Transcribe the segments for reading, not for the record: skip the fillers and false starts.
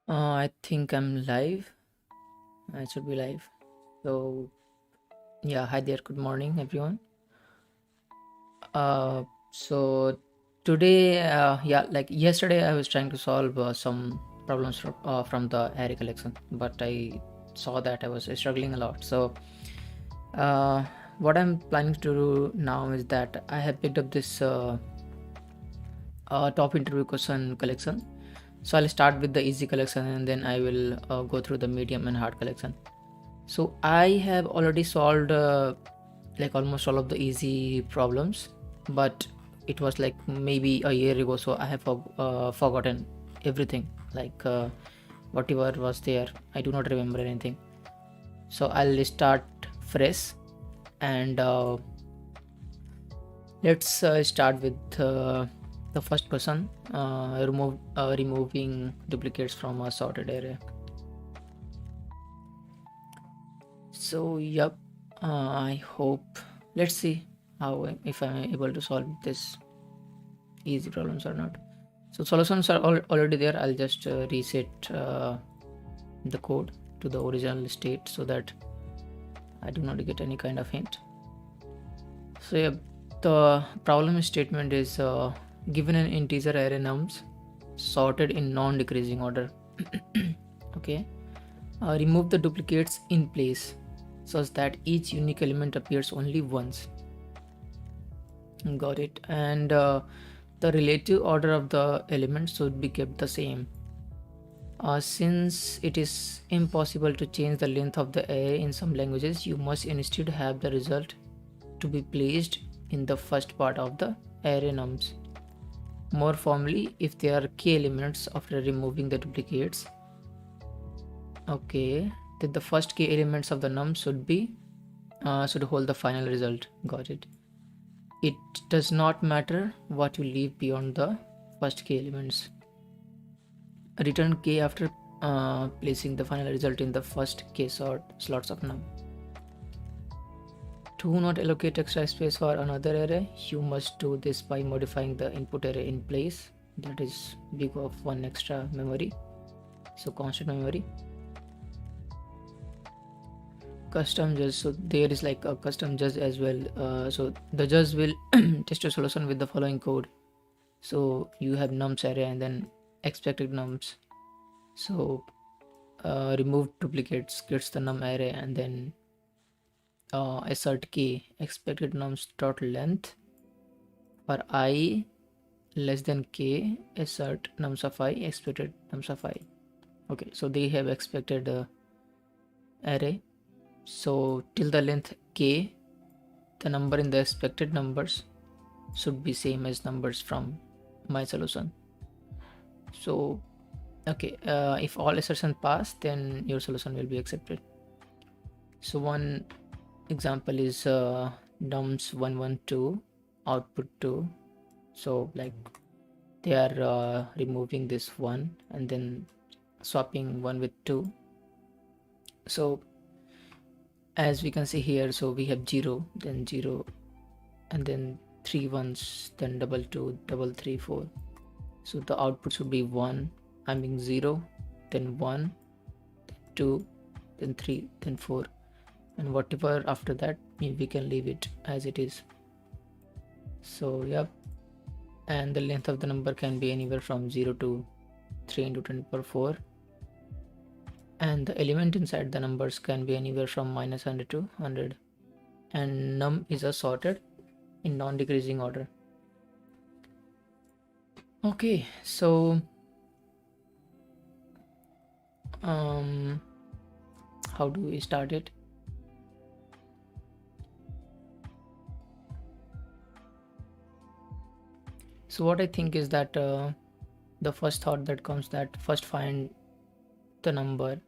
I think I'm live. I should be live. So yeah, hi there. Good morning, everyone. So today, like yesterday, I was trying to solve some problems from the array collection, but I saw that I was struggling a lot. So uh, what I'm planning to do now is that I have picked up this top interview question collection. So I'll start with the easy collection and then I will go through the medium and hard collection. So I have already solved like almost all of the easy problems, but it was like maybe a year ago, so I have forgotten everything. Like whatever was there, I do not remember anything. So I'll start fresh, and let's start with the first question. Removing duplicates from a sorted array. So yep, I hope, let's see how if I'm able to solve this easy problems or not. So solutions are already there. I'll just reset the code to the original state so that I do not get any kind of hint. So yeah, the problem statement is given an integer array nums sorted in non-decreasing order. Okay, remove the duplicates in place such that each unique element appears only once. Got it. And the relative order of the elements should be kept the same. Since it is impossible to change the length of the array in some languages, you must instead have the result to be placed in the first part of the array nums. More formally, if there are k elements after removing the duplicates, okay, then the first k elements of the num should hold the final result. Got it. It does not matter what you leave beyond the first k elements. Return k after placing the final result in the first k slots of num. Do not allocate extra space for another array. You must do this by modifying the input array in place. That is big of one extra memory. So constant memory. Custom judge, so there is like a custom judge as well. So the judge will test a solution with the following code. So you have nums array and then expected nums. So remove duplicates gets the num array and then assert k expected nums total length for I less than k, assert nums of I expected nums of I. Okay, so they have expected array. So till the length k, the number in the expected numbers should be same as numbers from my solution. So okay, if all assertions pass, then your solution will be accepted. So one example is nums 112 output 2. So like they are removing this 1 and then swapping 1 with 2. So as we can see here, so we have 0, then 0, and then 3 ones, then double 2, double 3, 4. So the output should be 1, I mean 0, then 1, then 2, then 3, then 4, and whatever after that we can leave it as it is. So yep, and the length of the number can be anywhere from 0 to 3 into 10 to the power 4, and the element inside the numbers can be anywhere from -100 to 100, and num is sorted in non-decreasing order. Okay, so how do we start it? So what I think is that the first thought that comes, that first find the number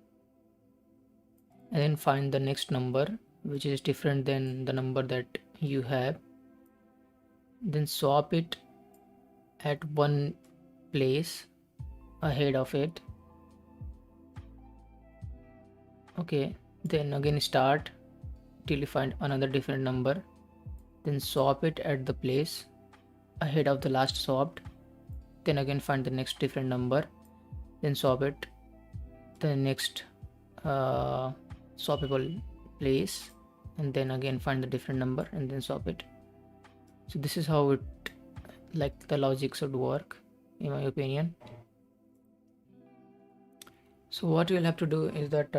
and then find the next number which is different than the number that you have, then swap it at one place ahead of it. Okay, then again start till you find another different number, then swap it at the place ahead of the last swapped, then again find the next different number, then swap it the next swappable place, and then again find the different number and then swap it. So this is how it, like, the logic should work in my opinion. So what we'll have to do is that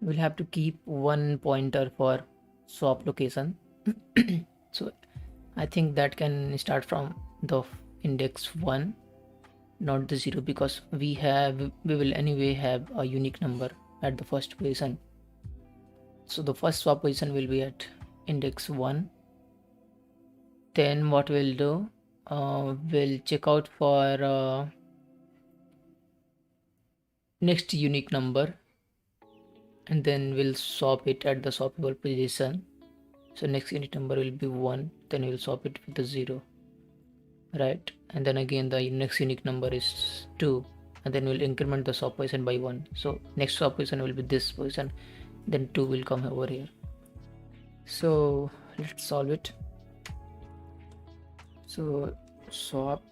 we'll have to keep one pointer for swap location. So I think that can start from the index 1, not the 0, because we will anyway have a unique number at the first position. So the first swap position will be at index 1. Then what we'll do, we'll check out for next unique number, and then we'll swap it at the swappable position. So next unique number will be 1, then we'll swap it with the 0, right? And then again the next unique number is 2, and then we'll increment the swap position by 1. So next swap position will be this position, then 2 will come over here. So let's solve it. So swap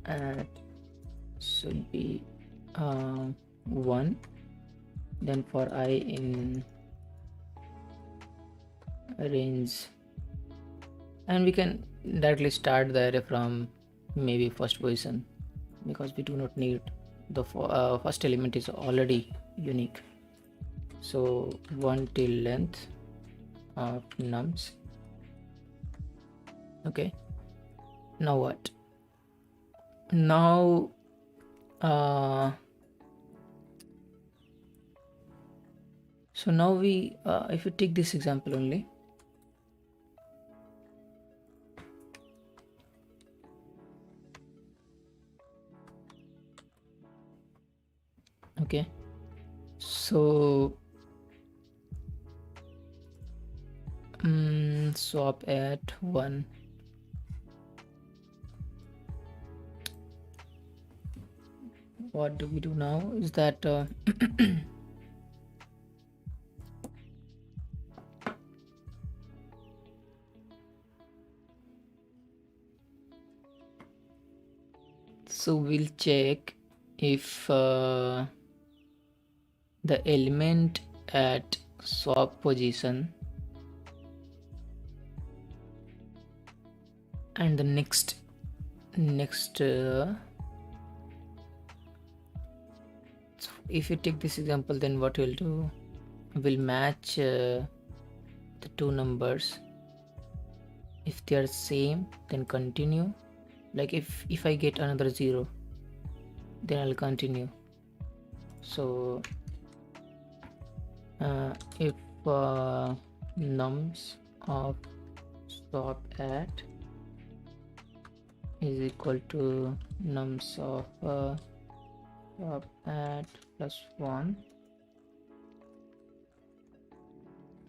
at should be 1, then for I in range, and we can directly start the array from maybe first position, because we do not need the first element is already unique. So 1 till length of nums. Okay, now what? Now so now we if we take this example only, okay, so swap at 1. What do we do now is that so we'll check if the element at swap position and the next if you take this example, then what we'll do, we'll match the two numbers. If they are same, then continue. Like if I get another 0, then I'll continue. So if nums of swap at is equal to nums of swap at plus 1,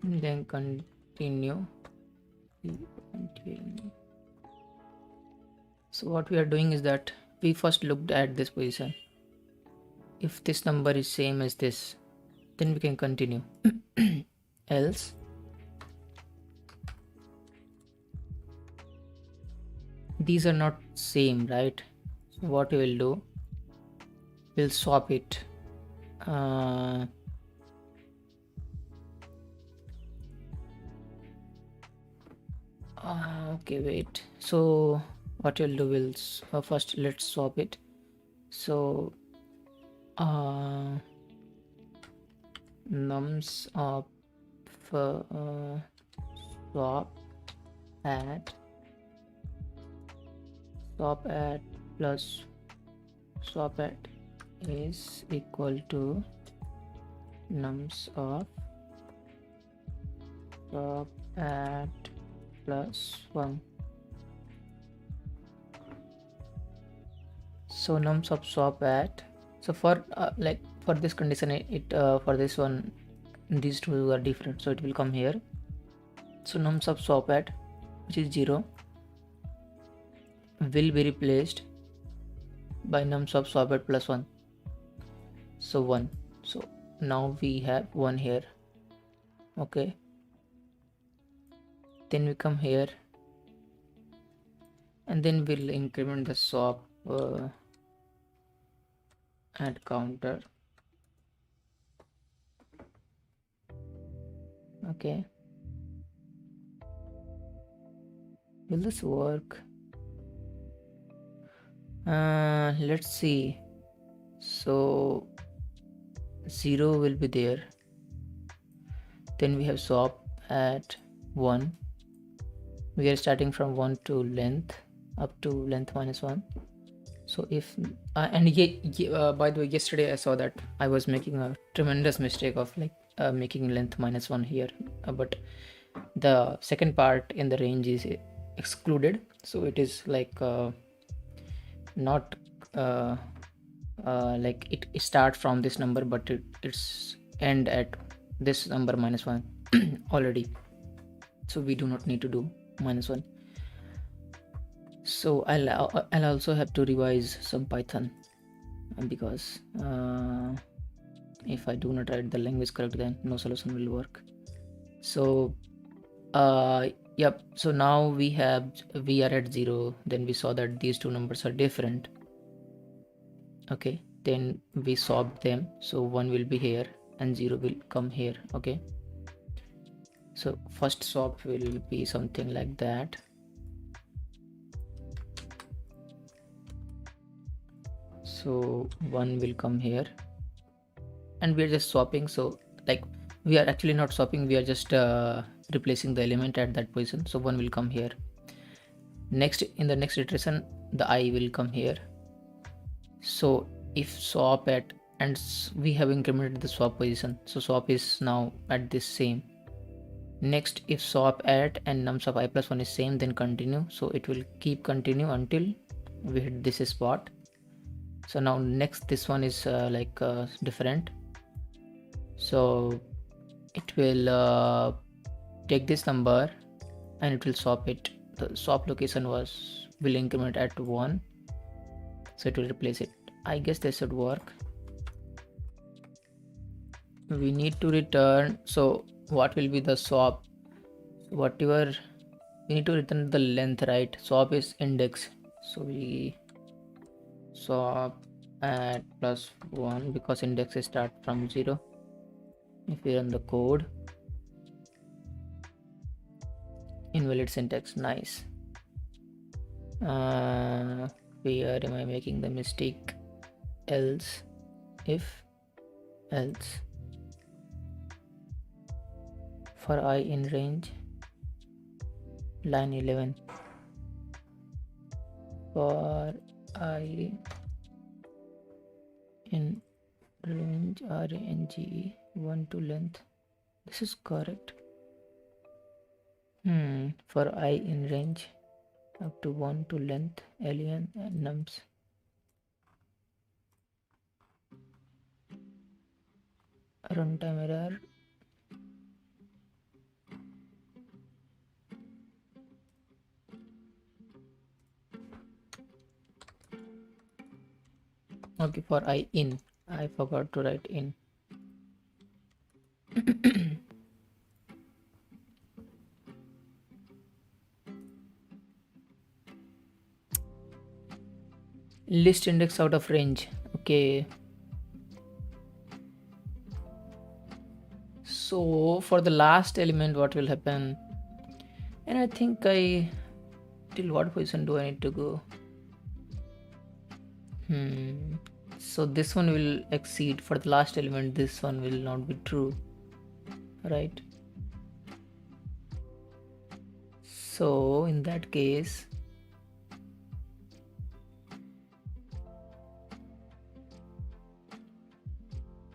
then continue. So what we are doing is that we first looked at this position. If this number is same as this, then we can continue. Else these are not same, right? So what we will do, we'll swap it. Okay, wait. So what we'll do, we'll first let's swap it. So nums of swap at plus swap at is equal to nums of swap at plus 1. So nums of swap at, so for like for this condition, it for this one, these two are different, so it will come here. So nums of swap at, which is 0, will be replaced by nums of swap at plus 1, so 1. So now we have 1 here. Okay, then we come here and then we'll increment the swap add counter. Okay, will this work? Let's see. So 0 will be there, then we have swap at 1. We are starting from 1 to length up to length minus 1. So if by the way, yesterday I saw that I was making a tremendous mistake of making length minus 1 here, but the second part in the range is excluded, so it is not like it start from this number, but it's end at this number minus 1 already, so we do not need to do minus 1. So I'll also have to revise some Python, because if I do not write the language correct, then no solution will work. So yep, so now we are at 0. Then we saw that these two numbers are different. Okay, then we swapped them, so 1 will be here and 0 will come here. Okay, so first swap will be something like that. So 1 will come here and we are just swapping. So we are actually not swapping, we are just replacing the element at that position. So 1 will come here. Next, in the next iteration, the I will come here. So if swap at, and we have incremented the swap position, so swap is now at this same. Next, if swap at and nums of I plus 1 is same, then continue. So it will keep continue until we hit this spot. So now next, this one is different. So it will take this number and it will swap it. The swap location will increment at 1, so it will replace it. I guess this should work. We need to return, so what will be the swap? Whatever, we need to return the length, right? Swap is index, so we swap at plus 1 because index start from 0. If we run the code, invalid syntax, nice. Where am I making the mistake? Else, if else, for I in range, line 11, for I in range range 1 to length. This is correct. For I in range up to 1 to length, alien and nums. Runtime error. Okay, for I in, I forgot to write in. List index out of range. Okay, so for the last element, what will happen? And I think till what position do I need to go? So this one will exceed. For the last element, this one will not be true, right? So in that case,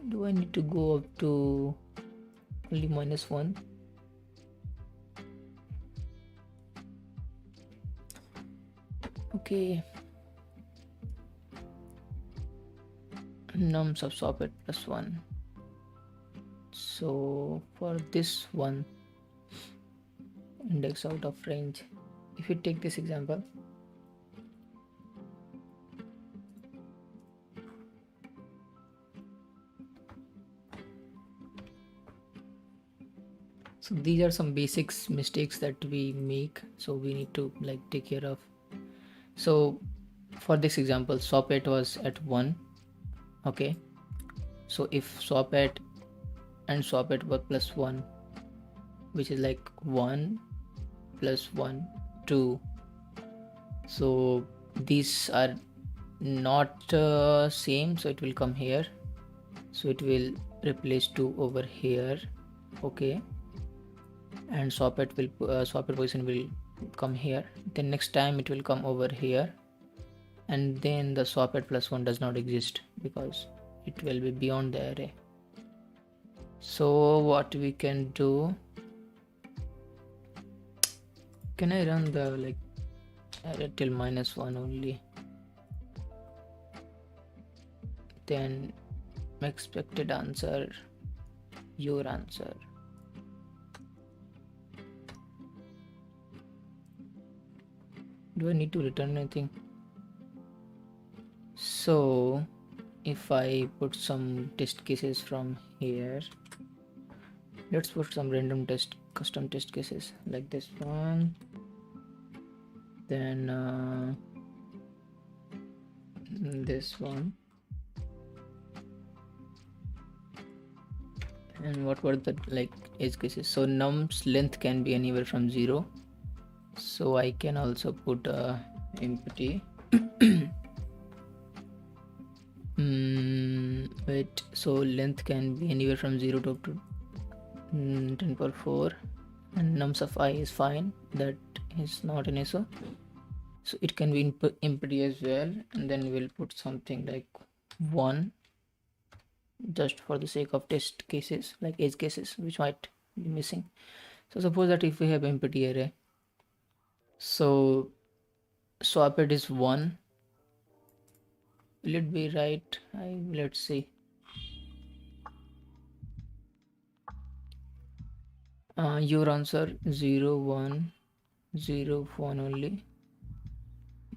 do I need to go up to only -1? Okay, nums of swap at +1. So for this one, index out of range, if you take this example, so these are some basics mistakes that we make, so we need to take care of. So for this example, swap at was at 1. Okay, so if swap at and swap at were plus 1, which is like 1 plus 1 2, so these are not same, so it will come here, so it will replace 2 over here. Okay, and swap at will swap at position will come here, then next time it will come over here, and then the swap at plus 1 does not exist because it will be beyond the array. So what we can do, can I run the like array till -1 only, then expected answer, your answer. Do I need to return anything? So if I put some test cases from here, let's put some random custom test cases like this one, then this one, and what were the like edge cases? So num's length can be anywhere from 0, so I can also put empty. Wait, so length can be anywhere from 0 to up to 10 power 4, and nums of I is fine, that is not an issue. So it can be empty as well, and then we'll put something like 1 just for the sake of test cases, like edge cases which might be missing. So suppose that if we have empty array, so swap it is 1, will it be right? Let's see. Your answer 0 1 0 1 only,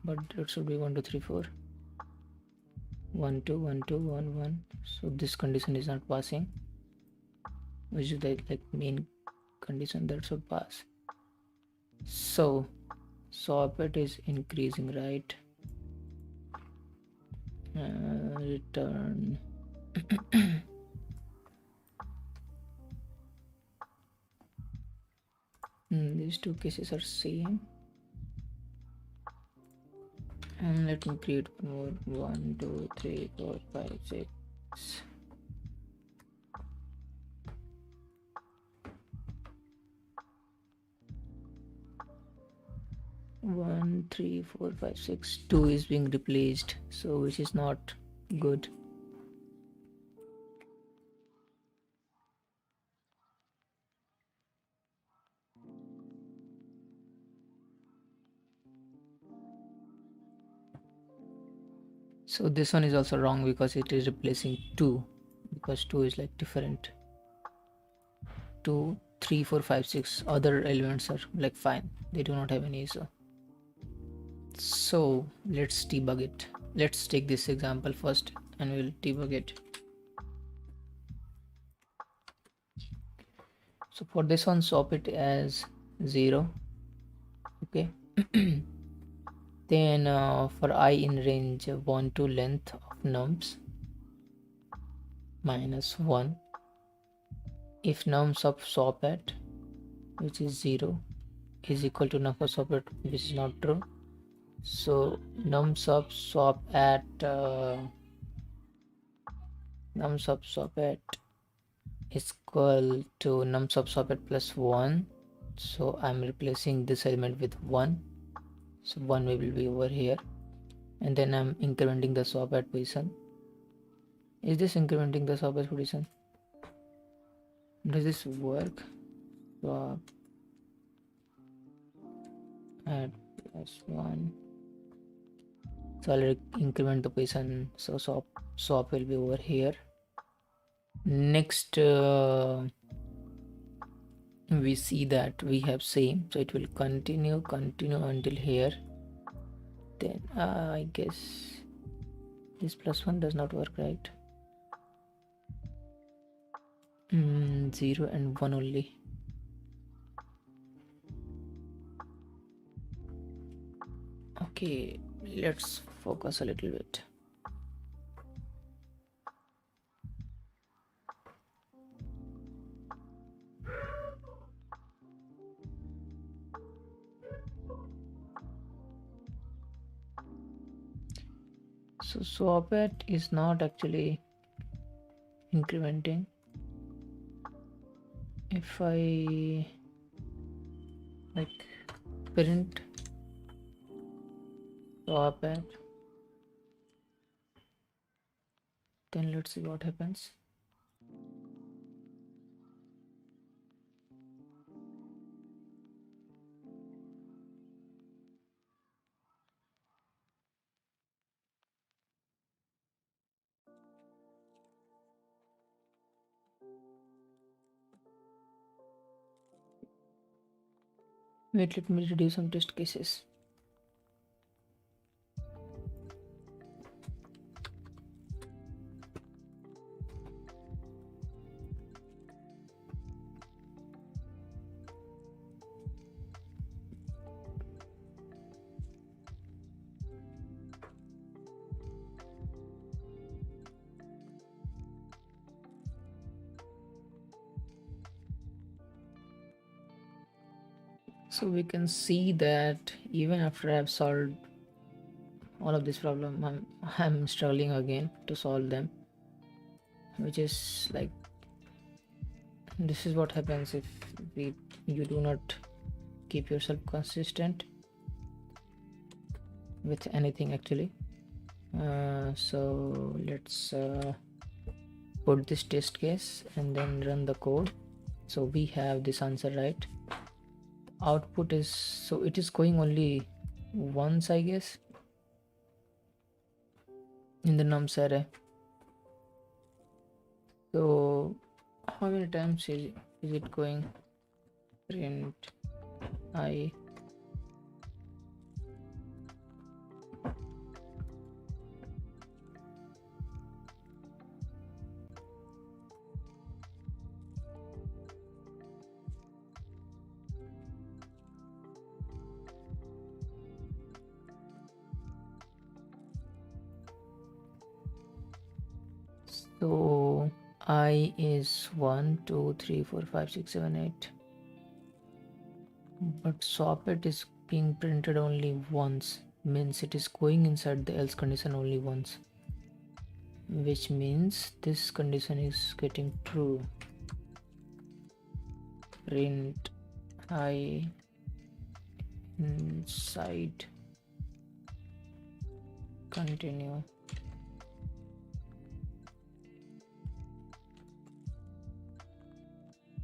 but it should be 1 2 3 4 1 2 1 2 1 1. So this condition is not passing, which is the like main condition that should pass. So swap it is increasing, right? Return these two cases are same, and let me create more. 1 2 3 4 5 6. 1 3 4 5 6, 2 is being replaced, so which is not good. So this one is also wrong because it is replacing 2, because 2 is like different. 2 3 4 5 6 other elements are like fine, they do not have any issue. So let's debug it. Let's take this example first and we'll debug it. So for this one, swap it as 0. Okay. Then for I in range 1 to length of nums -1, if nums of swap at, which is 0, is equal to num of swap at, which is not true. So nums of swap at is equal to nums of swap at plus 1. So I'm replacing this element with 1. So 1 will be over here, and then I'm incrementing the swap at position. Is this incrementing the swap at position? Does this work? Swap at plus 1. So I'll increment the position, so swap will be over here. Next we see that we have same, so it will continue until here. Then I guess this plus 1 does not work, right? 0 and 1 only. Okay, let's focus a little bit. So swap at is not actually incrementing. If I like print swap at, then let's see what happens. Wait, let me do some test cases. So we can see that even after I've solved all of this problem, I'm struggling again to solve them, which is like, this is what happens if you do not keep yourself consistent with anything actually. So let's put this test case and then run the code. So we have this answer, right? Output is, so it is going only once, I guess, in the nums array. So how many times is it going? Print I. So I is 1 2 3 4 5 6 7 8, but socket is being printed only once, means it is going inside the else condition only once, which means this condition is getting true. Print I inside continue.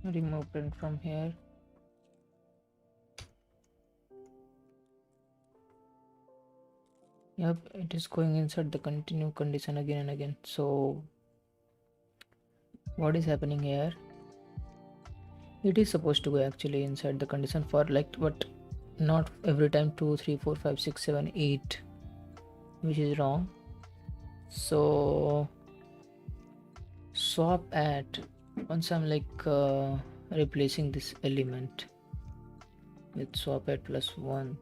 Remove print from here. Yep, it is going inside the continue condition again and again. So what is happening here? It is supposed to go actually inside the condition for like, but not every time 2 3 4 5 6 7 8, which is wrong. So swap at, once I'm like replacing this element with swap at plus 1,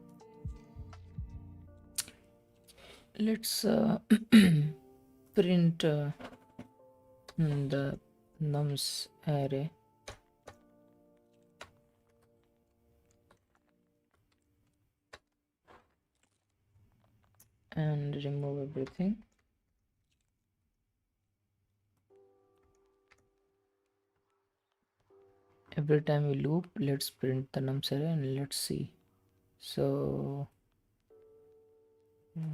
let's print the nums array and remove everything. Every time we loop, let's print the nums array and let's see. So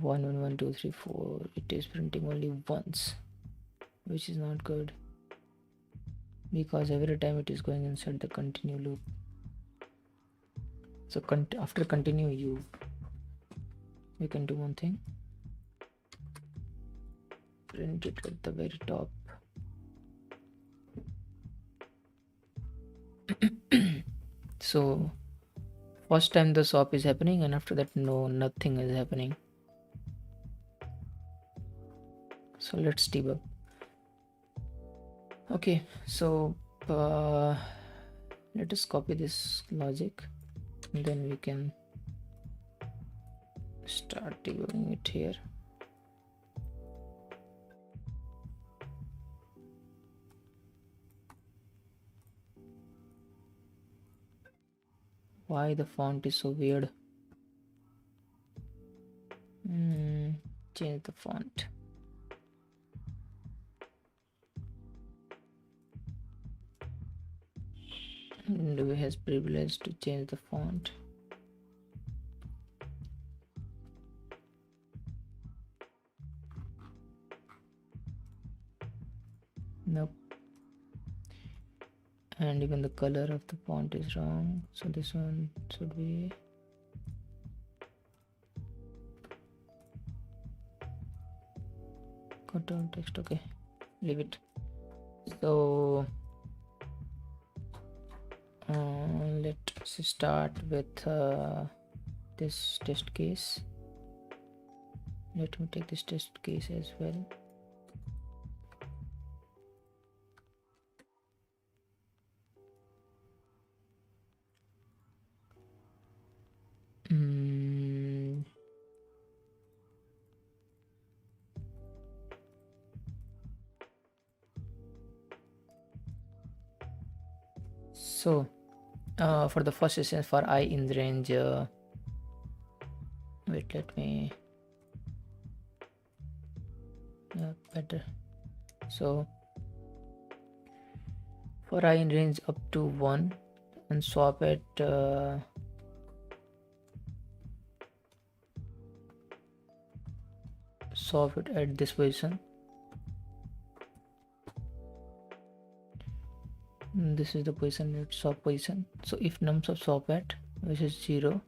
1 1 1 2 3 4, it is printing only once, which is not good, because every time it is going inside the continue loop. So after continue you can do one thing, print it at the very top. So first time the swap is happening, and after that nothing is happening. So let's debug. Okay, so let us copy this logic and then we can start debugging it here. Why the font is so weird? Change the font. Do we have privilege to change the font? Nope. And even the color of the font is wrong, so this one should be control text. Okay, leave it. So let's start with this test case. Let me take this test case as well. So for the first session, for I in the range wait, let me better. So for I in range up to 1 and swap it at this position. This is the position, at swap position. So if nums of swap at, which is 0,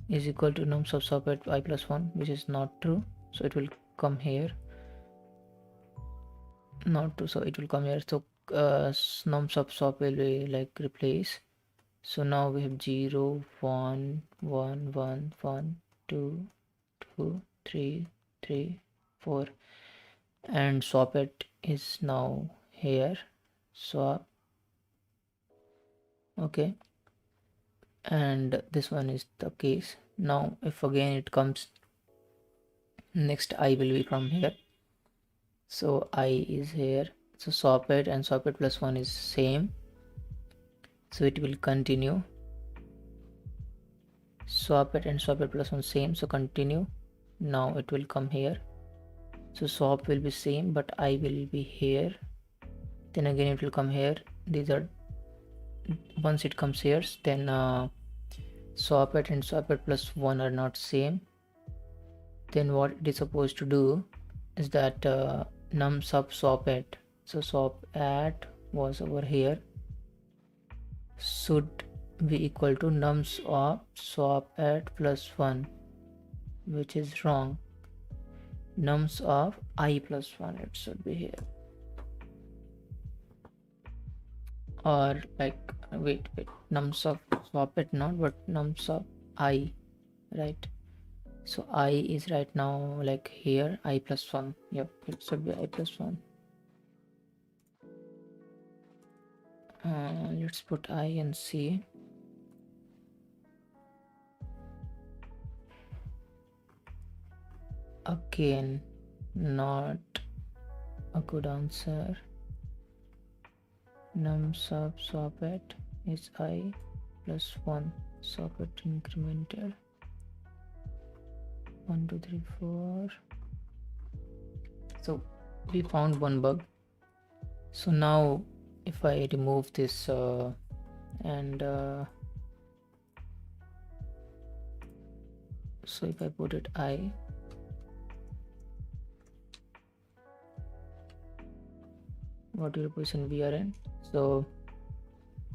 is equal to nums of swap at I plus 1, which is not true, so it will come here. Not true, so it will come here. So nums of swap will be like replace. So now we have 0 1 1 1 1 2 2 3 3 4, and swap it is now here. Swap. Okay, and this one is the case. Now if again it comes, next I will be from here, so I is here. So swap it and swap it plus 1 is same, so it will continue. Swap it and swap it plus 1 same, so continue. Now it will come here, so swap will be same, but I will be here, then again it will come here. These are, once it comes here, then swap it and swap it plus 1 are not same. Then what it is supposed to do is that num sub swap at, so swap at was over here, should be equal to nums of swap at plus 1, which is wrong. Nums of I plus 1, it should be here, or like wait, nums of swap at not, but nums of I, right? So I is right now like here, I plus 1. Yep, it should be I plus 1. Let's put I and C. Again, not a good answer. Num sub swap at is I plus 1. Swap it incremented. 1 2 3 4. So we found one bug. So now if I remove this and so if I put it I, what your position we are in. So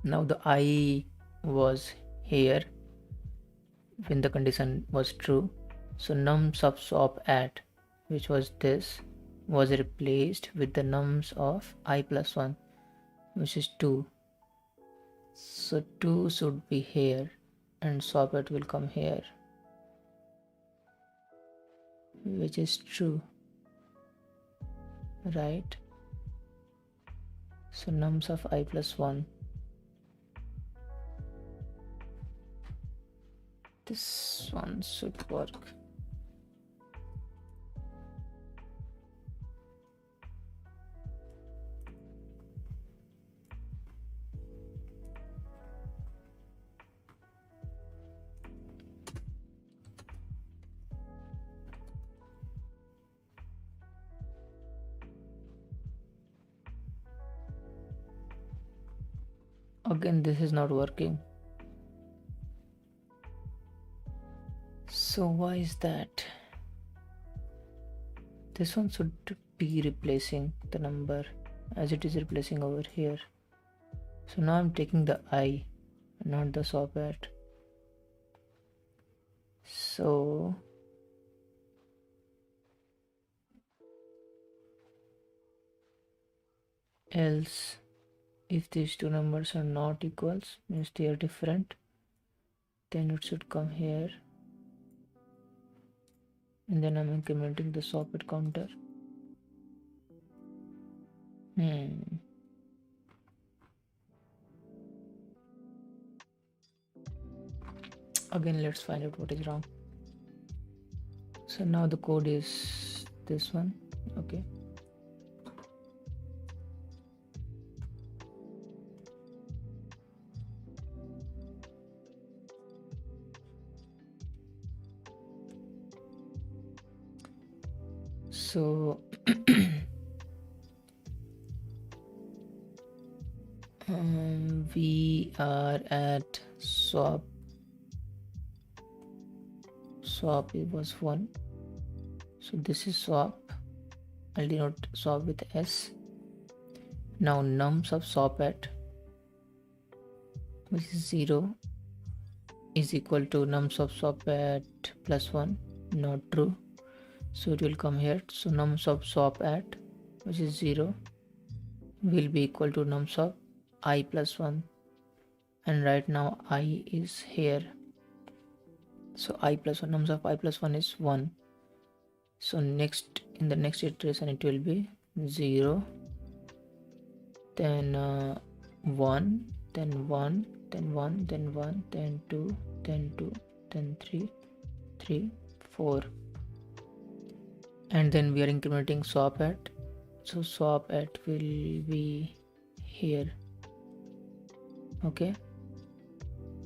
now the I was here when the condition was true, so num sub swap at, which was this, was replaced with the nums of I plus 1, which is 2. So 2 should be here and swap it will come here, which is true, right? So nums of I plus 1, this one should work. Again, this is not working. So why is that? This one should be replacing the number as it is replacing over here. So now I'm taking the I, not the swap at. So else, if these two numbers are not equals, means they are different, then it should come here, and then I'm incrementing the swap at counter. Again, let's find out what is wrong. So now the code is this one. Okay. So we are at swap. Swap it was 1. So this is swap. I'll denote swap with S. Now nums of swap at, which is 0, is equal to nums of swap at plus 1, not true. So it will come here. So nums of swap at, which is 0, will be equal to nums of I plus 1. And right now I is here. So I plus 1, nums of I plus 1 is 1. So next, in the next iteration, it will be 0, then 1, then 1, then 1, then 1, then 2, then 2, then 3, 3, 4. And then we are incrementing swap at. So swap at will be here. Okay.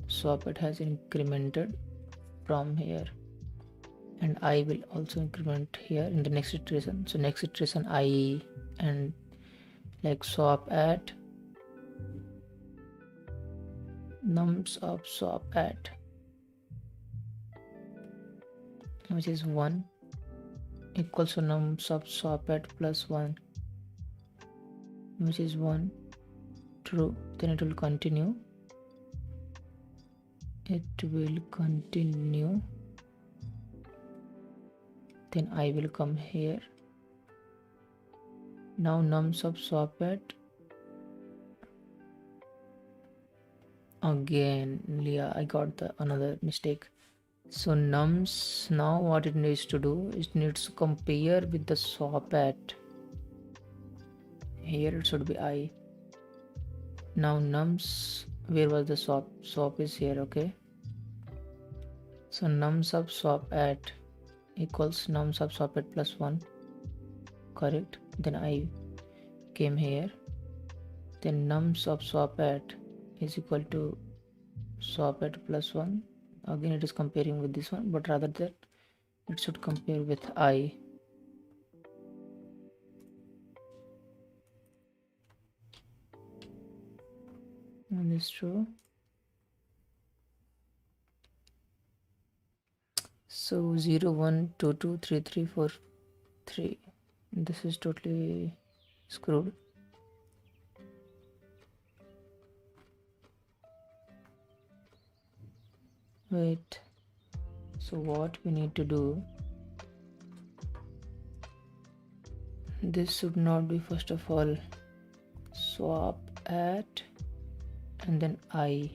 Swap at has incremented from here. And I will also increment here in the next iteration. So next iteration I and like swap at nums of swap at, which is 1, equals to nums of swap at plus 1, which is 1, true. Then it will continue. It will continue. Then I will come here. Now nums of swap at, again, yeah, I got the another mistake. So nums, now what it needs to do is it needs to compare with the swap at. Here it should be I. Now nums, where was the swap? Swap is here, okay. So nums of swap at equals nums of swap at plus 1, correct. Then I came here. Then nums of swap at is equal to swap at plus 1. Again it is comparing with this one, but rather that it should compare with I. And this is true. So 0, 1, 2, 2, 3, 3, 4, 3. This is totally screwed. Wait. So what we need to do, this should not be first of all swap at and then I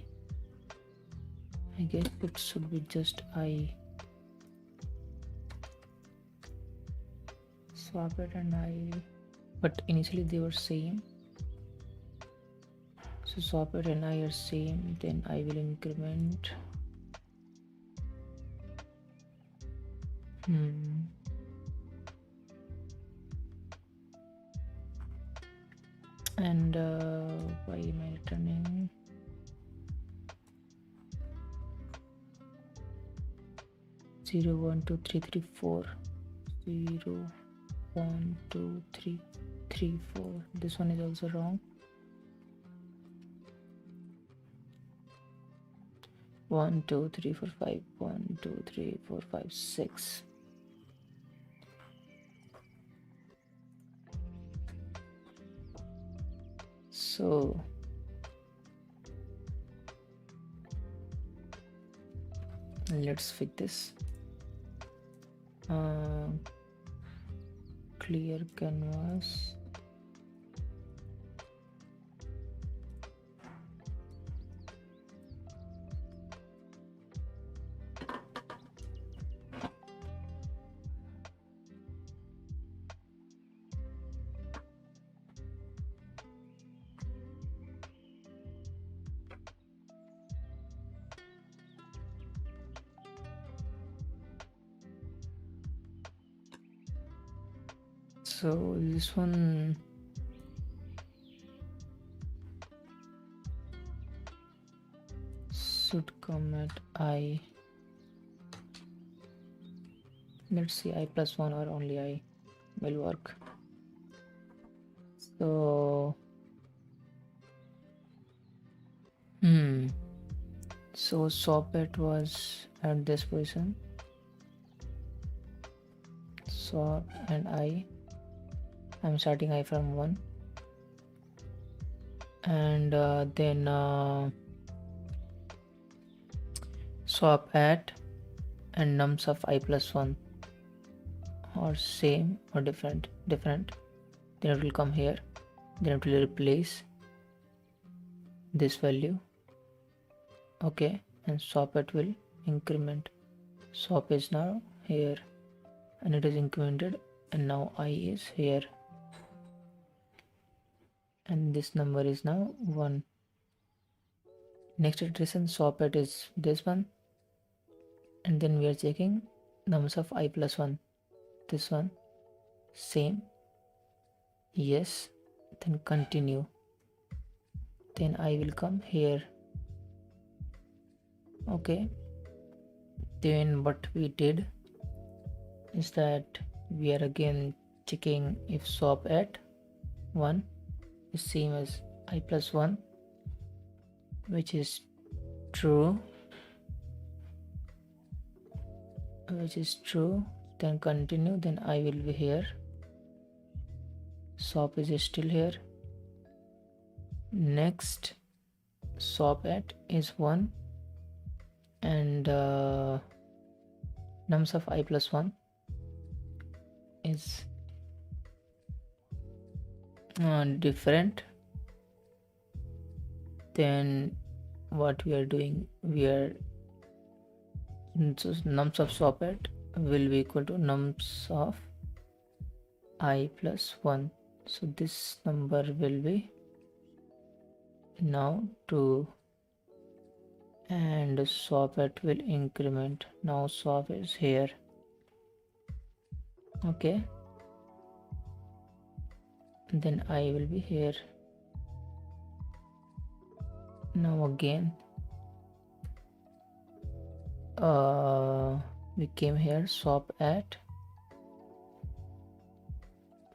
guess it should be just I. Swap it and I, but initially they were same. So swap it and I are same, then I will increment. And why am I returning? Zero, 1, 2, 3, 3, 4. 0, 1, 2, 3, 3, 4. This one is also wrong. 1 2 3 4 5 1 2 3 4 5 6. So let's fix this. Clear canvas. So this one should come at I. Let's see, I plus 1 or only I will work. So so socket was at this position, swap and I'm starting I from 1, and then swap at and nums of I plus 1 or same or different, then it will come here, then it will replace this value. Okay, and swap it will increment. Swap is now here and it is incremented, and now I is here, and this number is now 1. Next iteration, swap it is this one, and then we are checking nums of I plus 1. This one, same, yes, then continue, then I will come here. Okay, then what we did is that we are again checking if swap at 1 is same as I plus 1, which is true, then continue, then I will be here, swap is still here. Next, swap at is 1 and nums of I plus 1 is different. Then what we are doing, so nums of swap at will be equal to nums of I plus 1. So this number will be now 2, and swap at will increment. Now swap is here. Okay, and then I will be here. Now again we came here, swap at,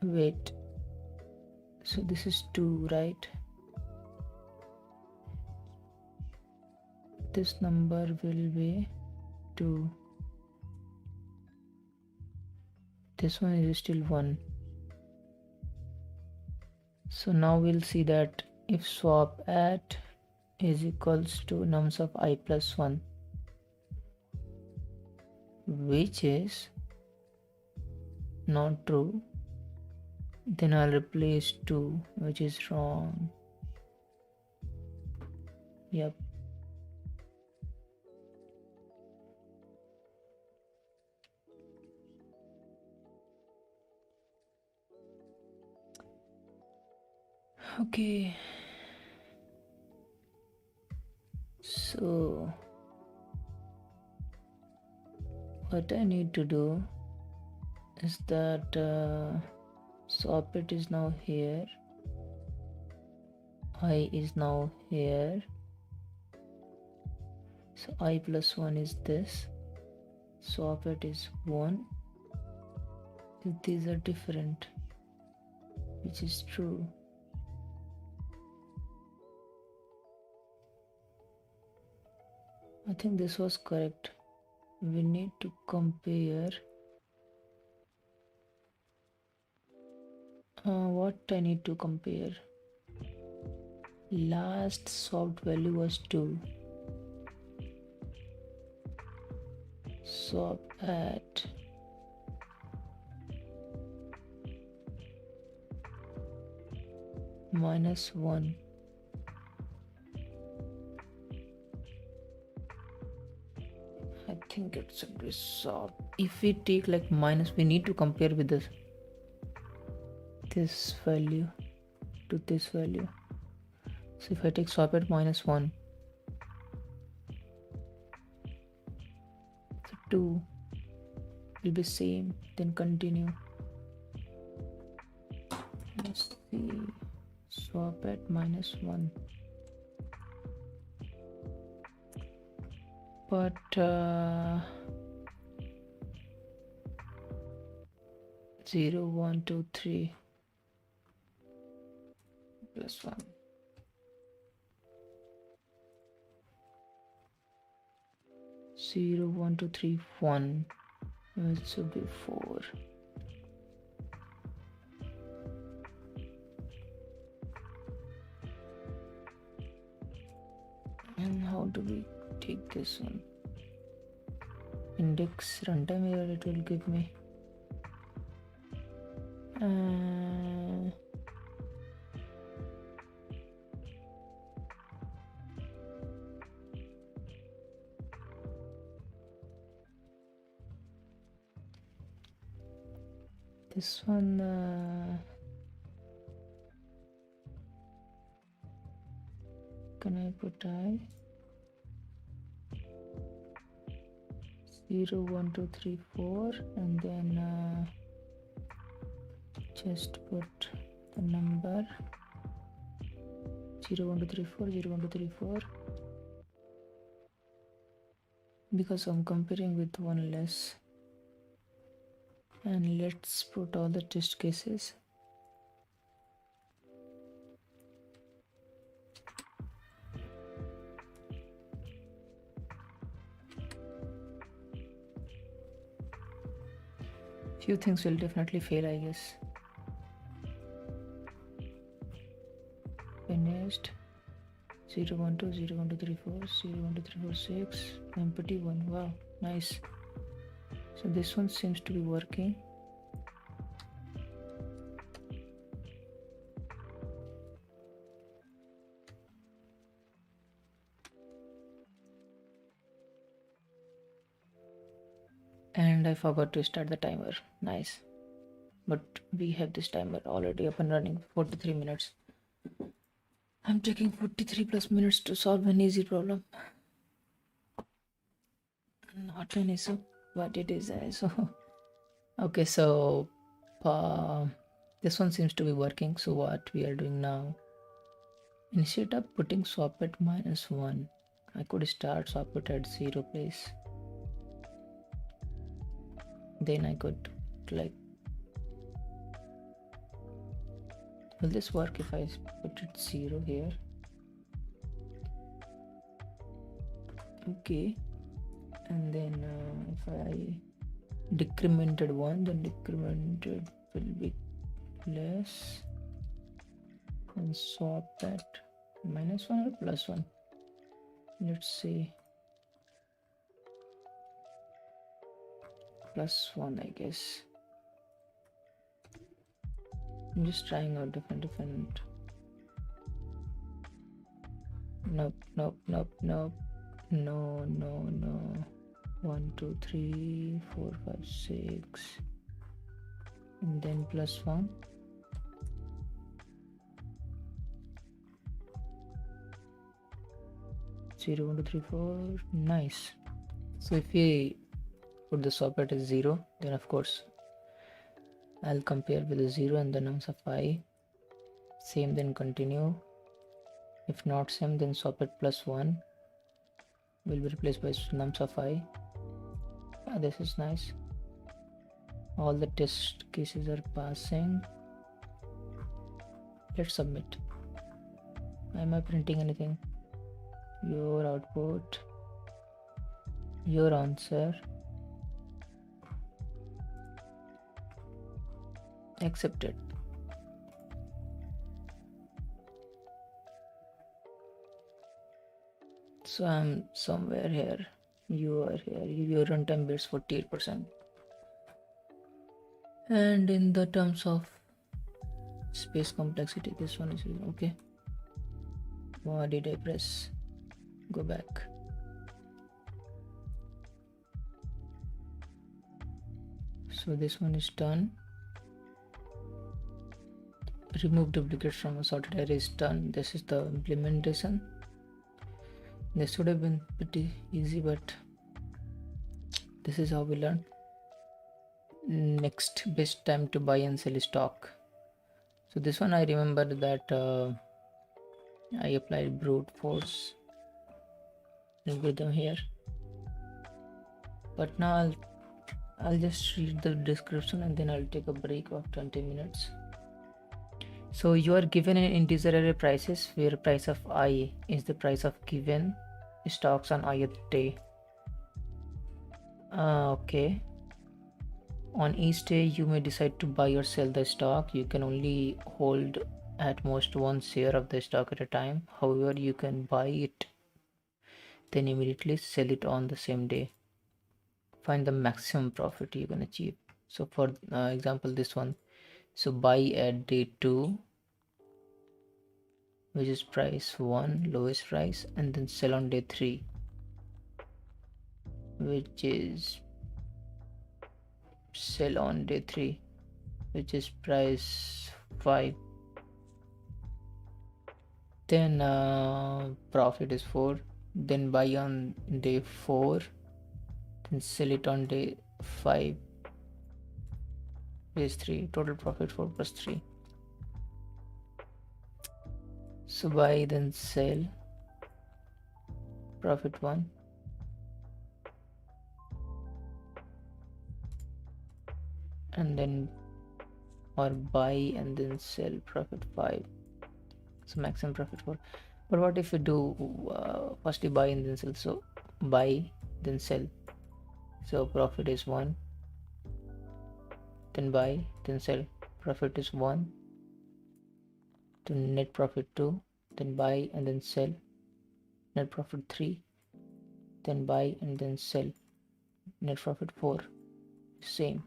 wait, so this is 2, right? This number will be 2, this one is still 1. So now we'll see that if swap at is equals to nums of I plus 1, which is not true, then I'll replace 2, which is wrong. Yep. Okay, so what I need to do is that swap it is now here, I is now here, so I plus 1 is this, swap it is 1. These are different, which is true. I think this was correct. We need to compare what I need to compare. Last swapped value was 2. Swap at -1. I think it should be swap. If we take like minus, we need to compare with this value to this value. So if I take swap at -1, so 2 will be same, then continue. Let's see, swap at -1. But 0, 1, 2, 3 plus 1. 0, 1, 2, 3, 1. It should be 4. And how do we take this one? Index runtime error it will give me. This one can I put I? 0, 1, 2, 3, 4 and then just put the number 0, 1, 2, 3, 4, 0, 1, 2, 3, 4, because I'm comparing with one less. And let's put all the test cases. Few things will definitely fail, I guess. Finished. 0, 1, 2, 0, 1, 2, 3, 4, 0, 1, 2, 3, 4, 6, empty 1. Wow, nice. So this one seems to be working. And I forgot to start the timer. Nice. But we have this timer already up and running. 43 minutes. I'm taking 43 plus minutes to solve an easy problem. Not an issue, but it is an issue. Okay, so this one seems to be working. So what we are doing now, instead of putting swap at -1, I could start swap it at 0 place. Then I could like, will this work if I put it 0 here? Okay, and then if I decremented 1, then decremented will be less, and swap at -1 or +1. Let's see, +1 I guess. I'm just trying out different nope. No. 1, 2, 3, 4, 5, 6 and then +1. Zero, 1, 2, 3, 4. Nice. So if we put the swap at 0, then of course I'll compare with the 0 and the nums of I. Same, then continue. If not same, then swap at +1 will be replaced by nums of I. Yeah, this is nice. All the test cases are passing. Let's submit. Am I printing anything? Your output Your answer accepted. So I'm somewhere here. You are here. Your runtime beats 48%. And in the terms of space complexity, this one is okay. What did I press? Go back. So this one is done. Remove duplicates from a sorted array is done. This is the implementation. This would have been pretty easy, but this is how we learn. Next, best time to buy and sell stock. So this one I remember that I applied brute force algorithm here, but now I'll just read the description and then I'll take a break of 20 minutes. So you are given an integer array prices where price of I is the price of given stocks on ith day. Okay. On each day you may decide to buy or sell the stock. You can only hold at most one share of the stock at a time. However, you can buy it then immediately sell it on the same day. Find the maximum profit you can achieve. So for example, this one, so buy at day 2, which is price 1, lowest price, and then sell on day 3, which is sell on day 3, which is price 5. Then profit is 4. Then buy on day 4, then sell it on day 5, which is 3. Total profit 4 plus 3. So buy then sell, profit 1. And then or buy and then sell, profit 5. So maximum profit 4. But what if you do firstly buy and then sell? So buy then sell, so profit is 1. Then buy then sell, profit is 1. Then net profit 2. Then buy and then sell, net profit 3. Then buy and then sell, net profit 4. Same.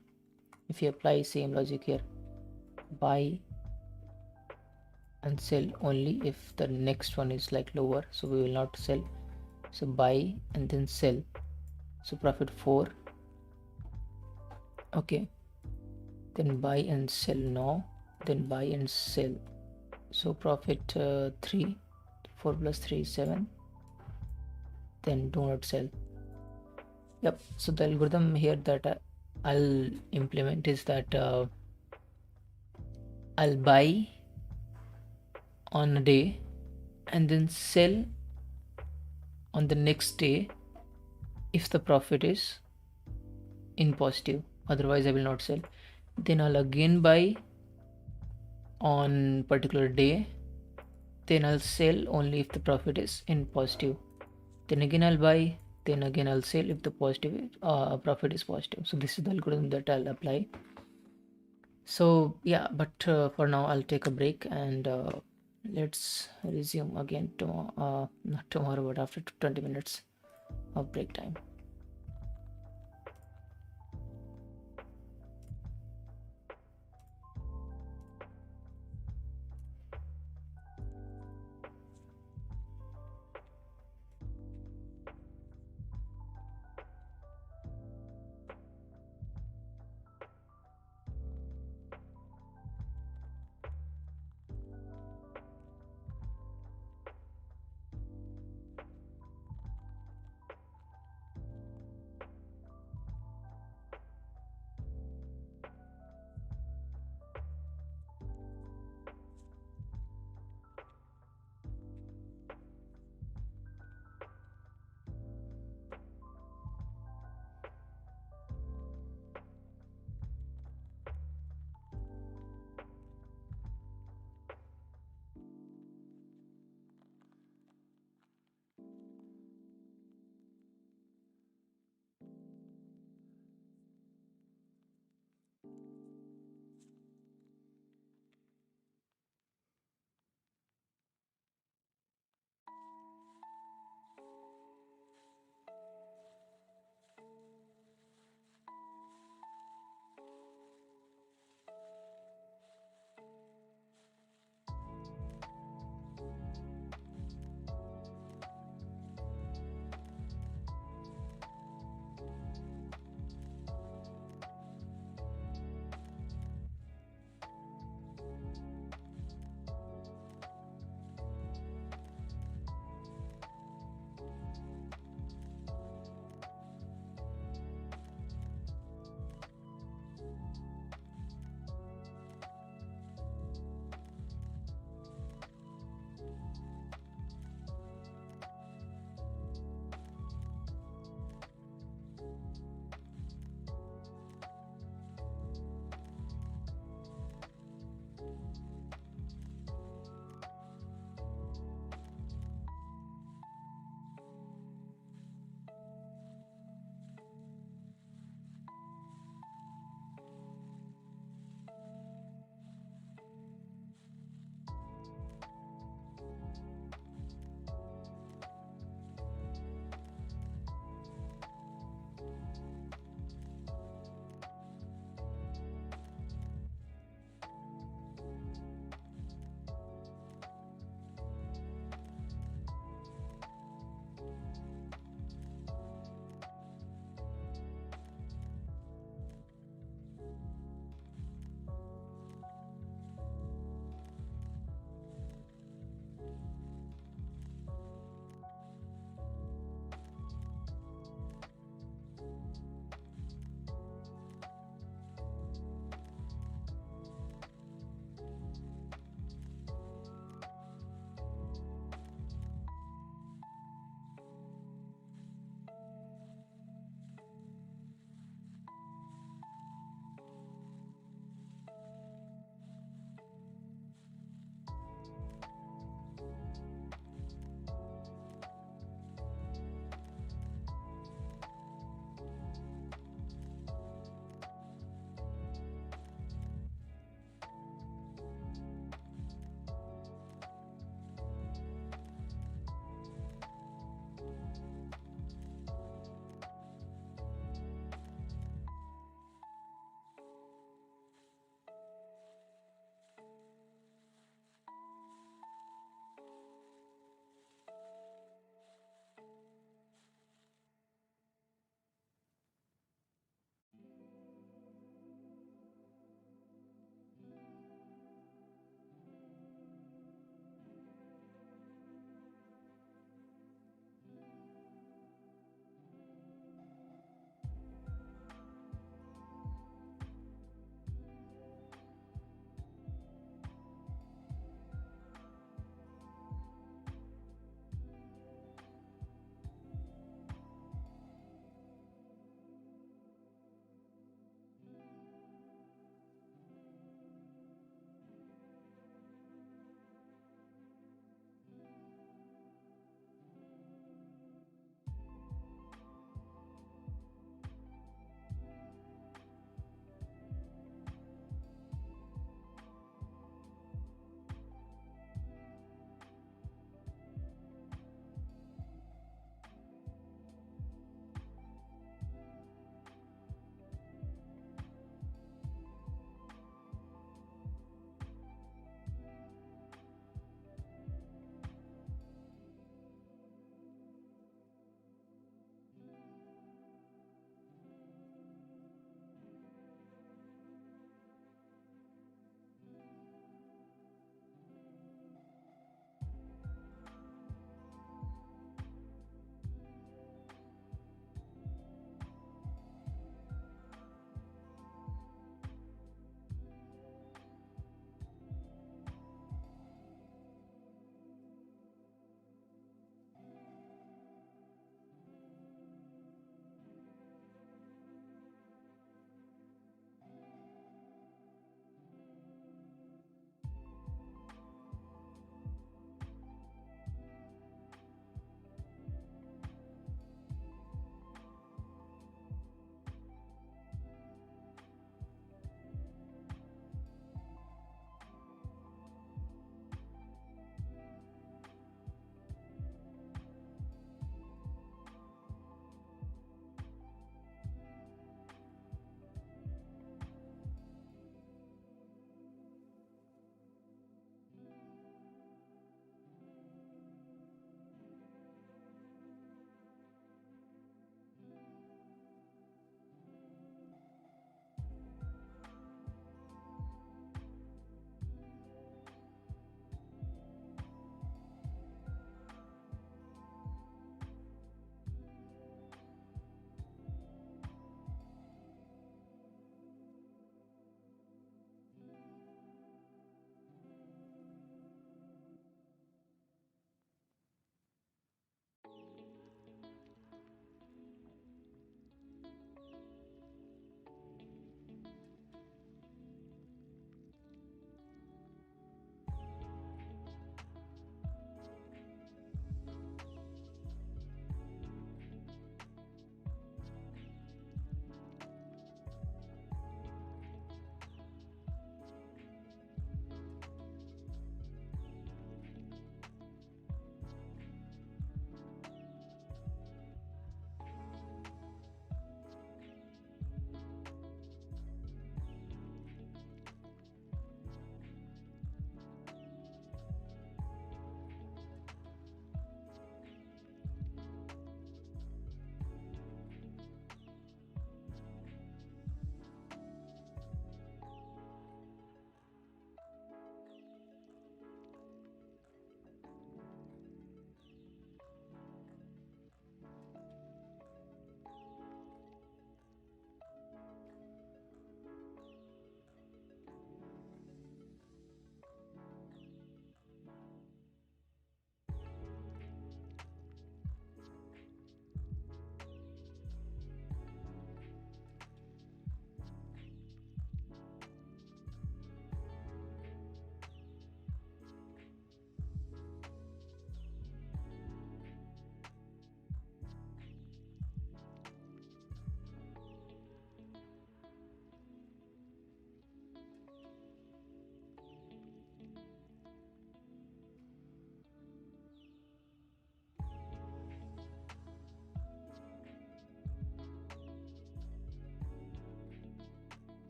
If you apply same logic here, buy and sell only if the next one is like lower, so we will not sell. So buy and then sell, so profit 4. Okay, then buy and sell now, then buy and sell, so profit 3. 4 plus 3 is 7. Then do not sell. Yep. So the algorithm here that I'll implement is that I'll buy on a day and then sell on the next day if the profit is in positive, otherwise I will not sell. Then I'll again buy on particular day, then I'll sell only if the profit is in positive. Then again I'll buy, then again I'll sell if the profit is positive. So this is the algorithm that I'll apply. So yeah, but for now I'll take a break and let's resume again tomorrow, not tomorrow but after 20 minutes of break time.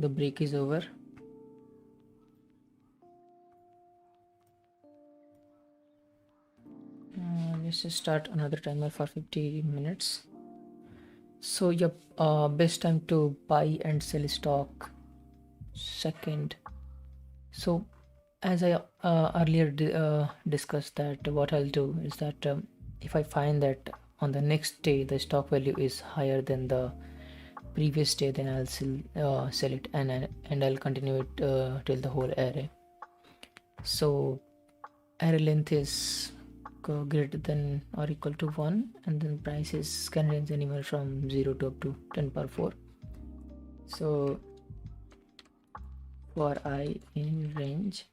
the break is over. Let's just start another timer for 50 minutes. So yep, best time to buy and sell stock. Second, so as I earlier discussed, that what I'll do is that if I find that on the next day the stock value is higher than the previous day, then I'll sell it, and I'll continue it till the whole array. So array length is greater than or equal to 1, and then prices can range anywhere from 0 to up to 10 power 4. So for I in range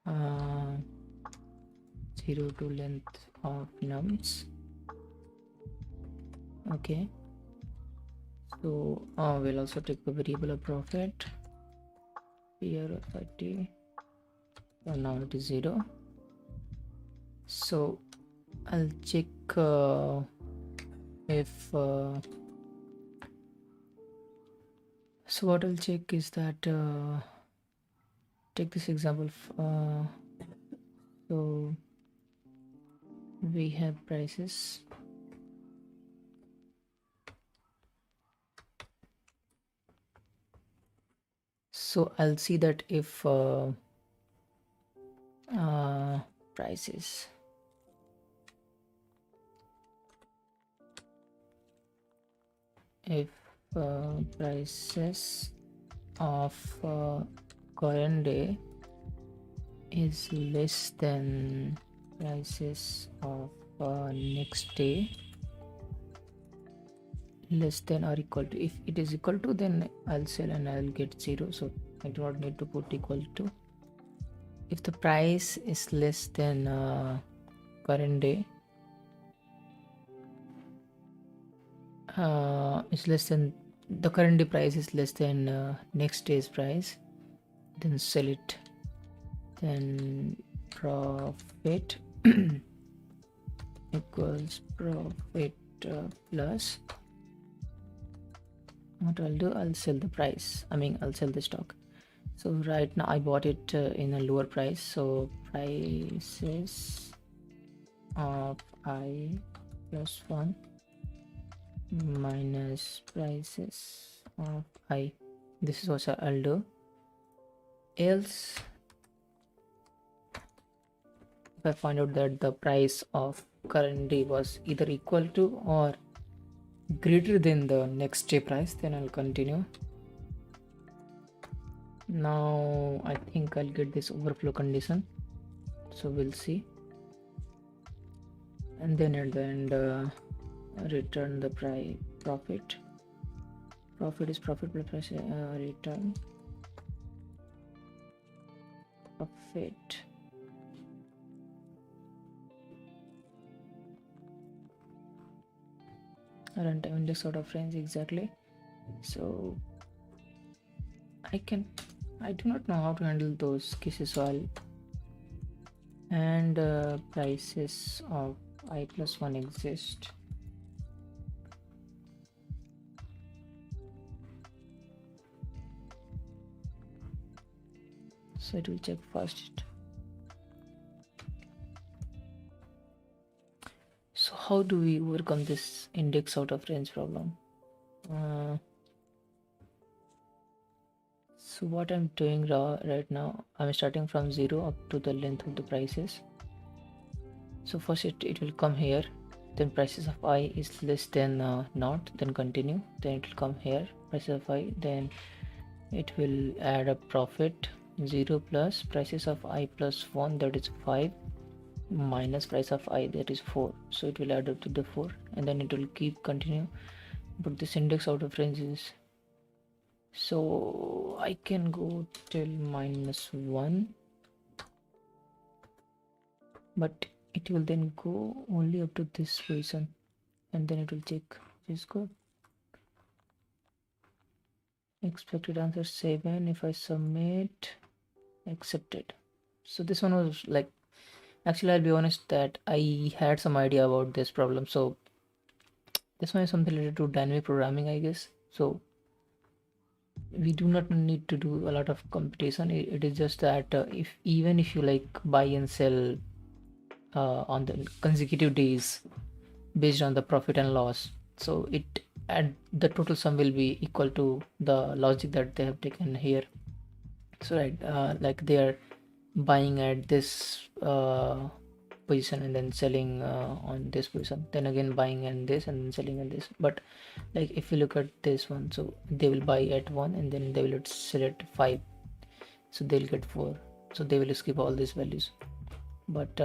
0 to length of nums. Okay, so we'll also take the variable of profit here 30. So now it is 0. So I'll check if so what I'll check is that take this example. So we have prices. So I'll see that if prices prices of current day is less than prices of next day, less than or equal to. If it is equal to, then I'll sell and I'll get 0, so I do not need to put equal to. If the price is less than current day, is less than the current day price is less than next day's price, then sell it. Then profit equals profit plus what I'll do, I'll sell the price. I'll sell the stock. So right now I bought it in a lower price, so prices of I plus 1 minus prices of I. This is what I'll do. Else, if I find out that the price of current day was either equal to or greater than the next day price, then I'll continue. Now I think I'll get this overflow condition, so we'll see, and then at the end return the profit. Profit is profit plus price, return profit. Runtime index out of range, exactly. So I do not know how to handle those cases, so I'll and prices of I plus 1 exist. So it will check first. So how do we overcome this index out of range problem? So what I'm doing right now, I'm starting from 0 up to the length of the prices. So first it will come here, then prices of I is less than not, then continue, then it will come here, prices of I, then it will add a profit 0 plus prices of I plus 1, that is 5, minus price of I, that is 4, so it will add up to the 4, and then it will keep continue. But this index out of range is, so I can go till -1, but it will then go only up to this position, and then it will check this good. Expected answer 7. If I submit, accepted. So this one was like, actually I'll be honest that I had some idea about this problem. So this one is something related to dynamic programming, I guess. So we do not need to do a lot of computation. It is just that even if you like buy and sell on the consecutive days based on the profit and loss, so it and the total sum will be equal to the logic that they have taken here. So right, like they are buying at this position and then selling on this position, then again buying and this and then selling at this. But like if you look at this one, so they will buy at 1 and then they will sell at 5, so they'll get 4, so they will skip all these values. But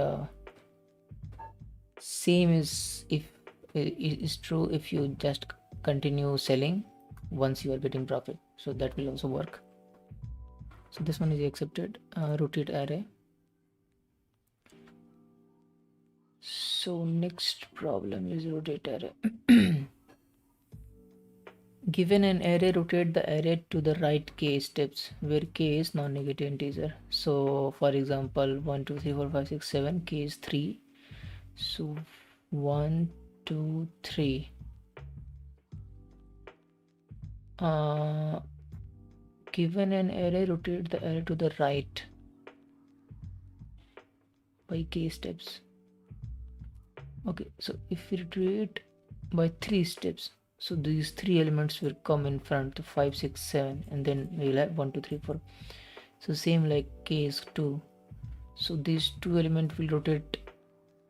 same is if it is true if you just continue selling once you are getting profit, so that will also work. So this one is accepted. Rotate array. So next problem is rotate array. Given an array, rotate the array to the right k steps where k is non-negative integer. So for example 1 2 3 4 5 6 7, k is 3, so 1 2 3. Given an array, rotate the array to the right by k steps. Okay, so if we rotate by 3 steps, so these 3 elements will come in front, 5 6 7, and then we'll have 1 2 3 4. So same like k is 2, so these 2 elements will rotate,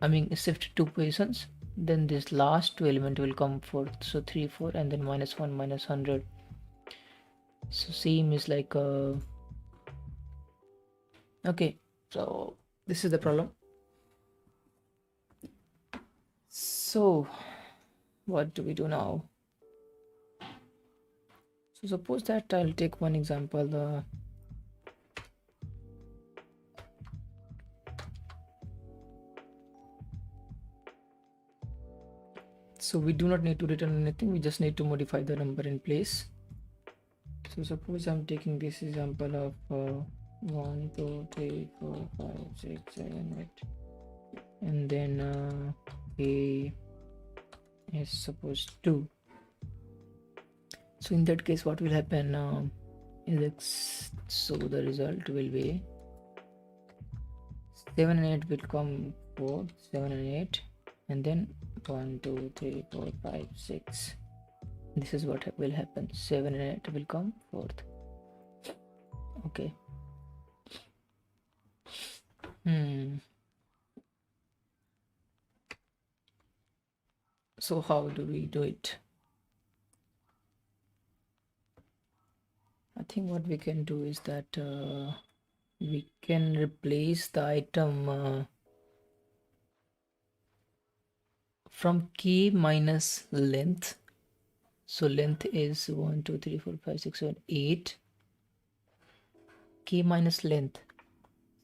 I mean shift 2 positions, then this last 2 element will come forth, so 3 4 and then -1 -100. So same is like okay, so this is the problem. So what do we do now? So suppose that I'll take one example. So we do not need to return anything, we just need to modify the number in place. So suppose I'm taking this example of 1 2 3 4 5 6 7 8, and then a is suppose 2. So in that case what will happen is so the result will be 7 and 8 will come forth, 7 and 8, and then 1 2 3 4 5 6. This is what will happen, 7 and 8 will come forth. Okay. So how do we do it? I think what we can do is that we can replace the item from k minus length. So length is 1 2 3 4 5 6 7 8, k minus length,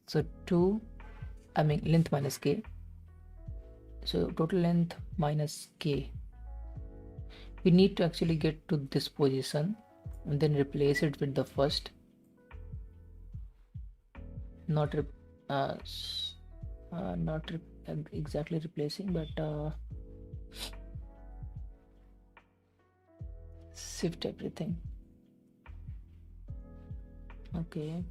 so 2, I mean length minus k, so total length minus k. We need to actually get to this position and then replace it with the first, not exactly replacing, but shift everything. Okay.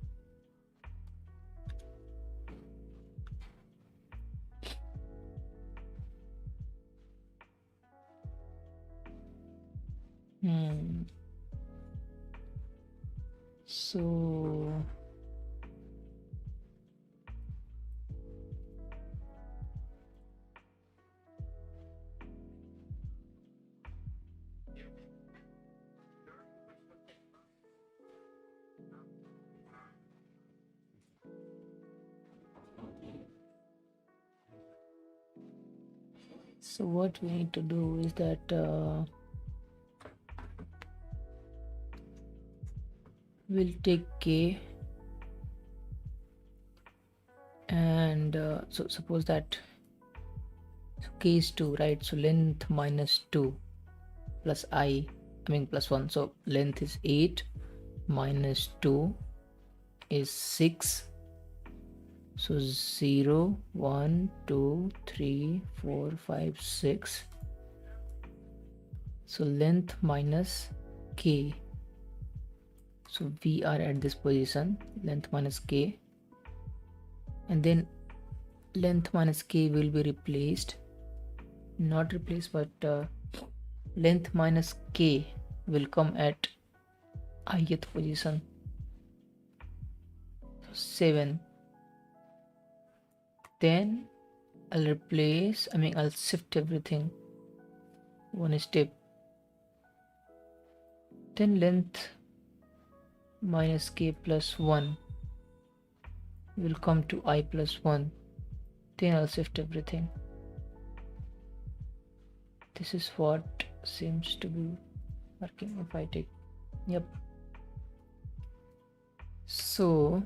So what we need to do is that we'll take k, and so suppose that k is 2, right? So length minus 2 plus plus 1, so length is 8 minus 2 is 6, so 0 1 2 3 4 5 6, so length minus k So we are at this position, length minus k, and then length minus k will be replaced, not replaced, but length minus k will come at ith position, 7. Then I'll shift everything one step. Then length minus k plus 1 will come to I plus 1. Then I'll shift everything. This is what seems to be working if I take, yep. So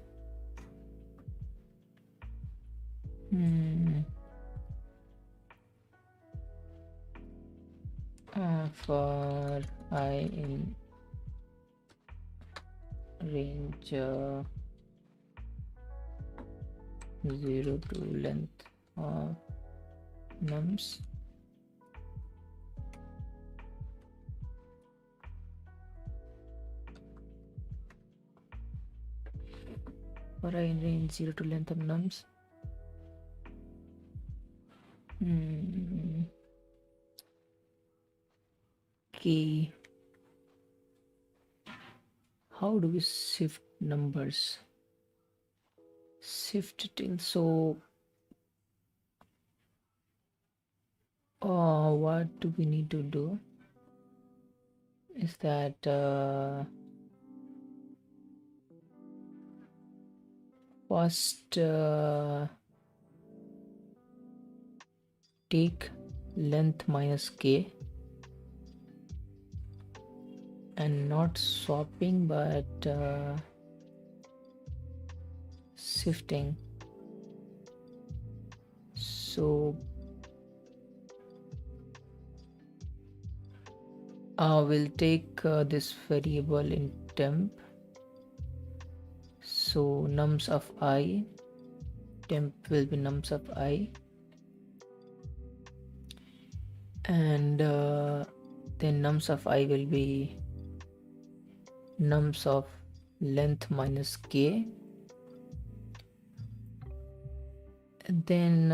for I in range 0 to length of nums, for I in range 0 to length of nums, k. How do we shift numbers? Shift till, so what do we need to do is that first take length minus k, and not swapping but shifting. So we'll take this variable in temp, so nums of I, temp will be nums of I, and then nums of I will be nums of length minus k. And then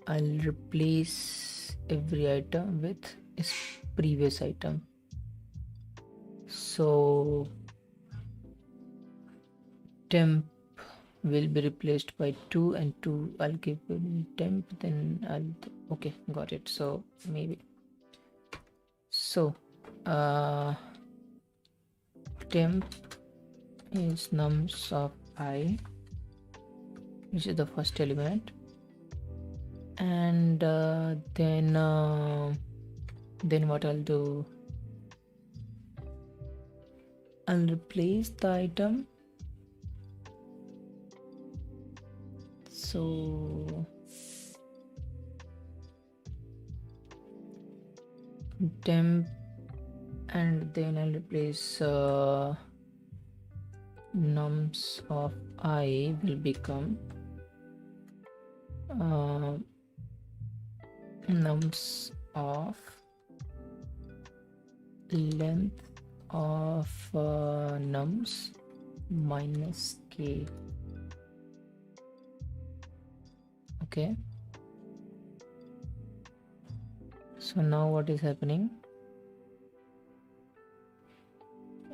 I'll replace every item with its previous item. So temp will be replaced by 2, and 2 I'll give temp, then I'll, okay, got it. So maybe, so temp is nums of I, which is the first element, and then what I'll do, I'll replace the item. So temp, and then I'll replace nums of I will become nums of length of nums minus k. Okay, so now what is happening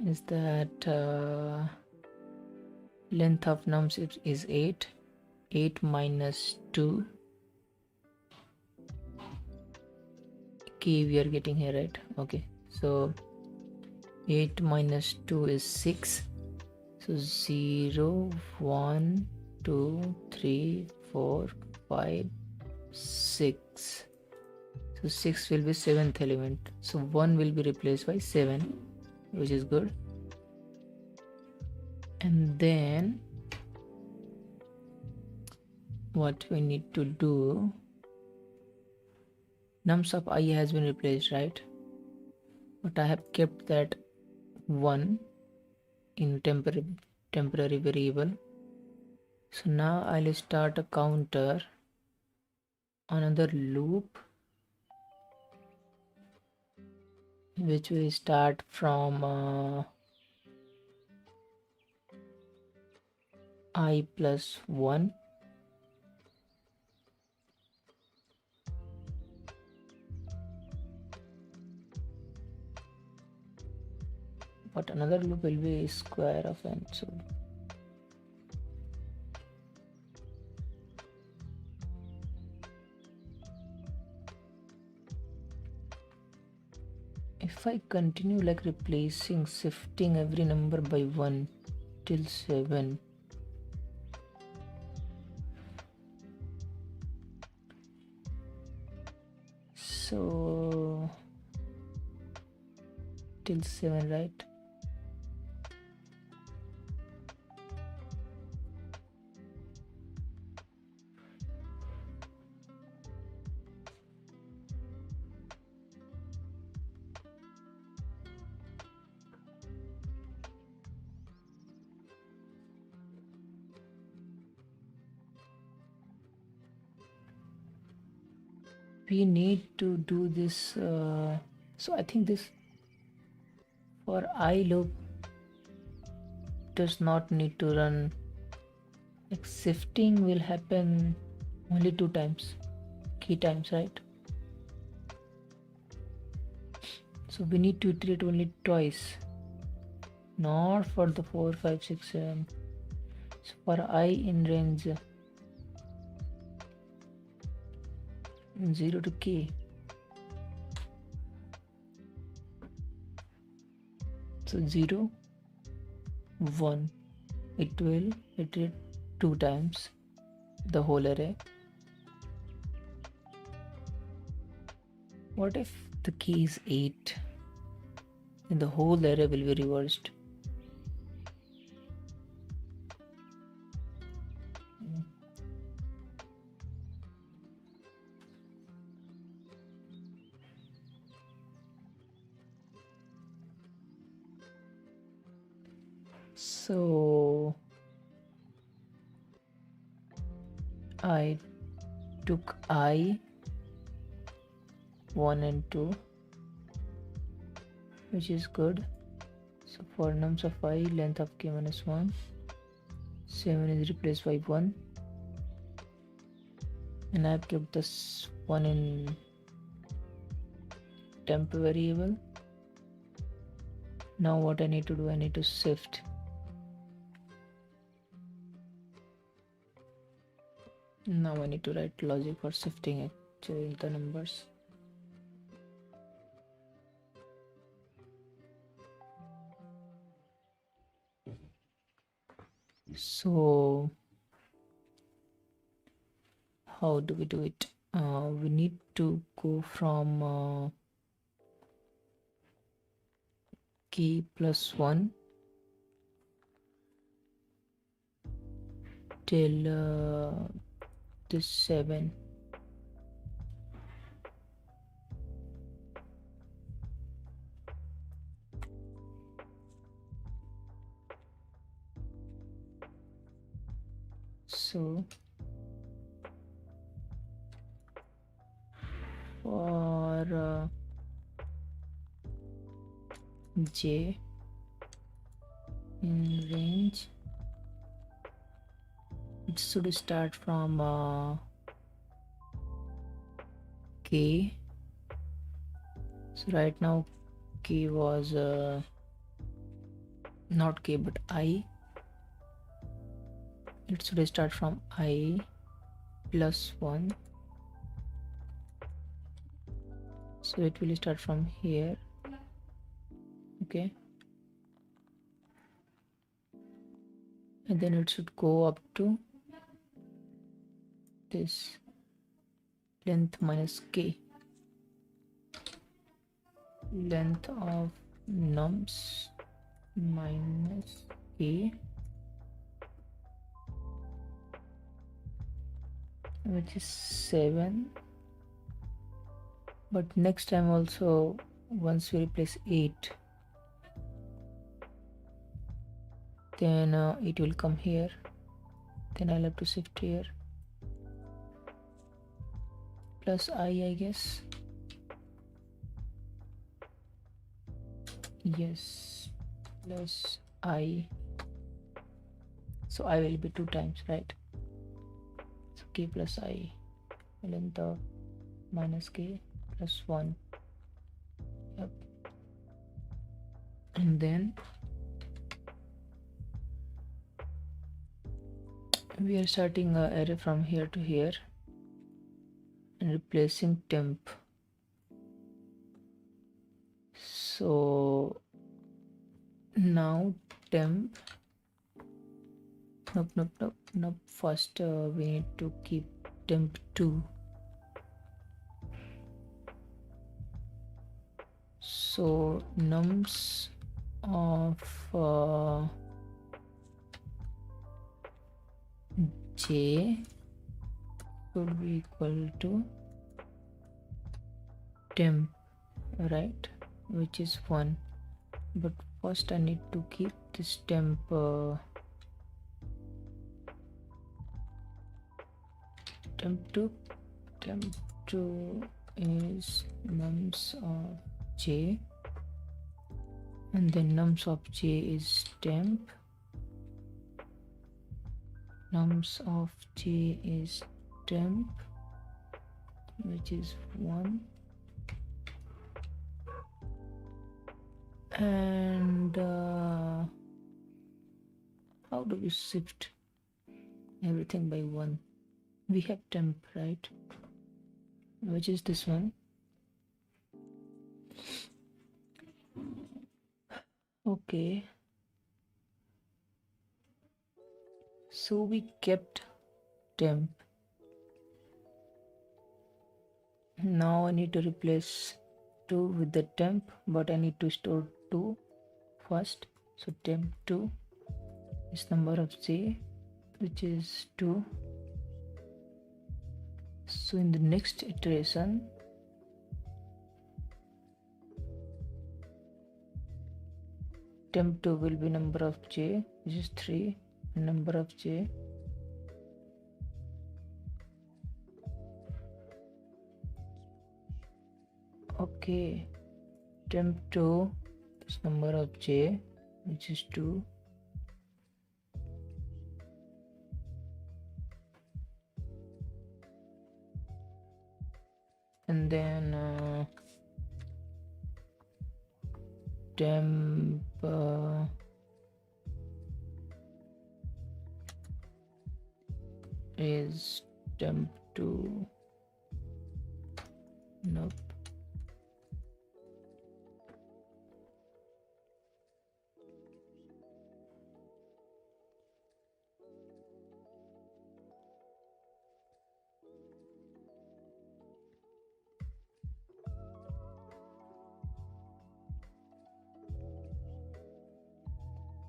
is that length of nums is 8. 8 minus 2 k we are getting here, right? Okay, so 8 minus 2 is 6. So 0, 1, 2, 3, 4, 5, 6. So 6 will be 7th element. So 1 will be replaced by 7, which is good. And then what we need to do, nums of I has been replaced, right? But I have kept that 1 in temporary variable. So now I'll start a counter, another loop, which will start from I plus 1. But another loop will be square of n. So if I continue like replacing, shifting every number by 1 till 7, so till 7, right? We need to do this. So I think this for I loop does not need to run. Like shifting will happen only 2 times, key times, right? So we need to iterate only twice, not for the 4, 5, 6, 7. So for I in range 0 to k. So 0, 1. It will iterate 2 times the whole array. What if the key is 8? Then the whole array will be reversed. So I took I 1 and 2, which is good. So for nums of I, length of k minus 1, 7 is replaced by 1, and I have kept this 1 in temp variable. Now what I need to do, I need to shift. Now I need to write logic for shifting actually the numbers. So how do we do it? We need to go from k plus 1 till this 7. So for j in range, it should start from k. So right now k was not k but I. It should start from I plus 1. So it will start from here. Okay, and then it should go up to this length minus k, length of nums minus k, which is 7. But next time also, once we replace 8, then it will come here, then I'll have to shift here plus I guess. yes, plus I. So I will be 2 times, right? So k plus I, and then the minus k plus 1. Yep. And then we are starting a array from here to here and replacing temp. So now temp, nope. First we need to keep temp2. So nums of j should be equal to temp, right, which is 1. But first I need to keep this temp temp2 is nums of j, and then nums of j is temp, nums of j is temp, which is 1, and how do we shift everything by 1? We have temp, right, which is this one. Okay, so we kept temp. Now I need to replace 2 with the temp, but I need to store 2 first. So temp2 is number of j, which is 2. So in the next iteration, temp2 will be number of j, which is 3, and number of j okay, temp2 is number of j, which is 2, and then temp is temp2, nope,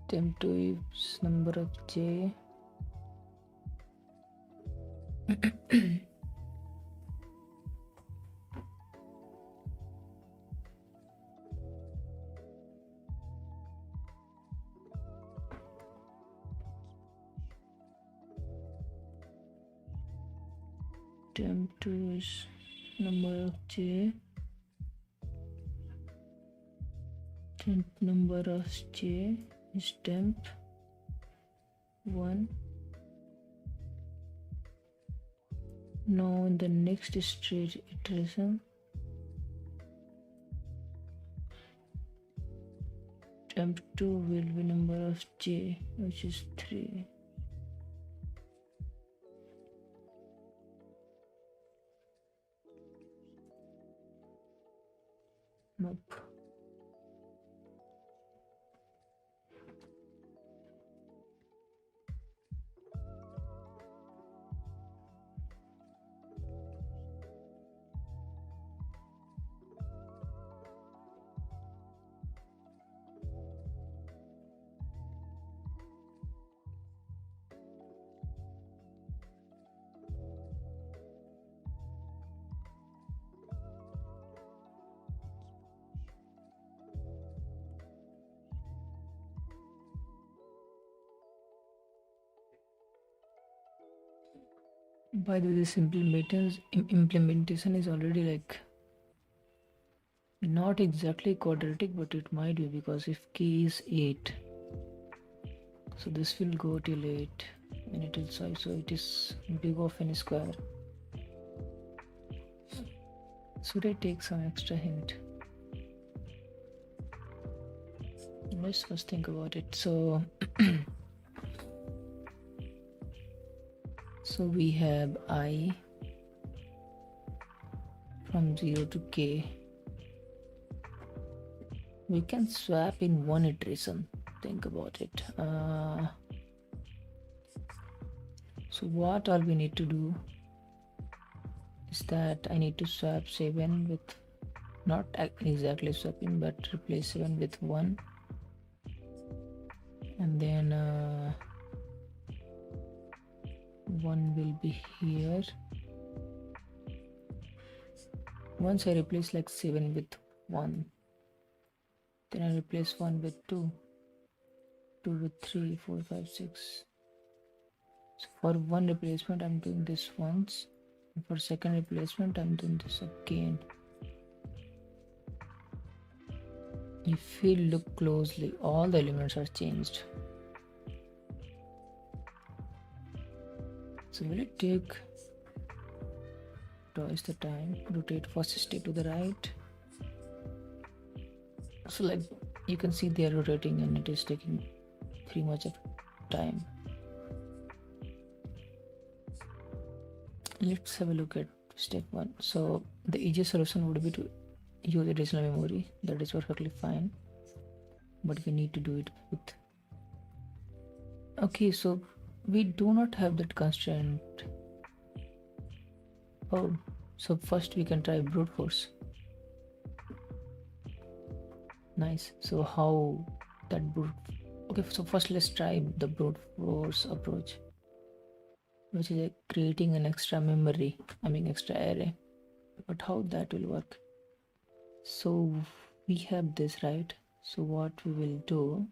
temp2 is number of j, temp2 is number of j, temp number of j is temp 1. Now in the next stage iteration, temp2 will be number of j, which is 3. Nope. By the way, this implementation is already like Not exactly quadratic, but it might be, because if key is 8, so this will go till 8 and it will solve, so it is big of n square. Should I take some extra hint? Let's first think about it. So so we have I from 0 to k. We can swap in one iteration. Think about it. So what all we need to do is that I need to swap 7 with, not exactly swapping, but replace 7 with 1, and then 1 will be here. Once I replace like 7 with 1, then I replace 1 with 2, 2 with 3, 4, 5, 6. So for one replacement I'm doing this once, and for second replacement I'm doing this again. If we look closely, all the elements are changed. So will it take twice the time? Rotate first state to the right. So like you can see they are rotating and it is taking pretty much of time. Let's have a look at step 1. So the easiest solution would be to use additional memory. That is perfectly fine, but we need to do it with. Okay, so we do not have that constraint. Oh, so first we can try brute force. Nice. So how that brute, okay, so first let's try the brute force approach, which is like creating an extra memory, extra array. But how that will work? So we have this, right? So what we will do,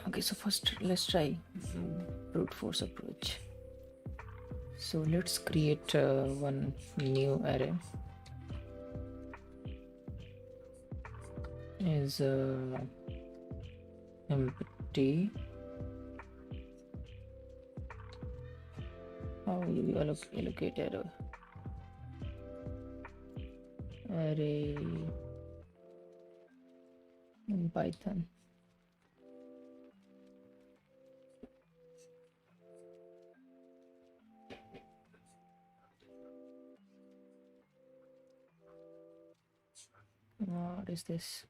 okay, so first let's try brute force approach. So let's create one new array is empty. How will we allocate array in Python? What is this?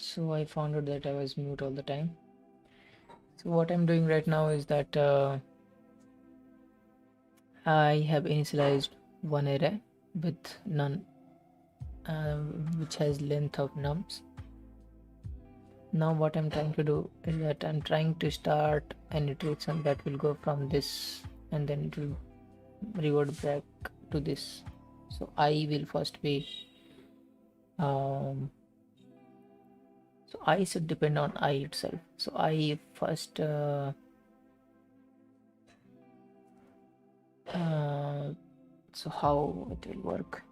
So I found out that I was mute all the time. So what I'm doing right now is that I have initialized one array with none, which has length of nums. Now what I'm trying to do is that I'm trying to start an iteration that will go from this and then it will revert back to this. So I will first be so I should depend on I itself. So I first so how it will work,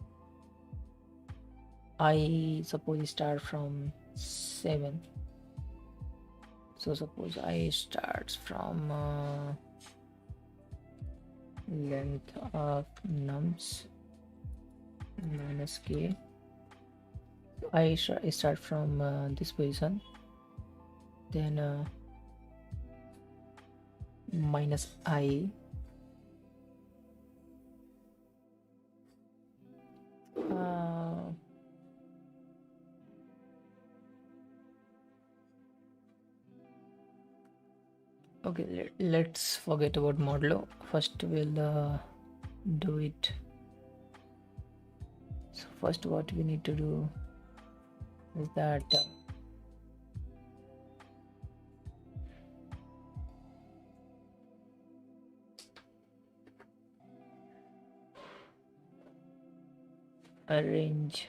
I suppose start from 7. So suppose I starts from length of nums minus k. I start from this position, then minus I, okay, let's forget about modulo. First we'll do it. So first what we need to do is that arrange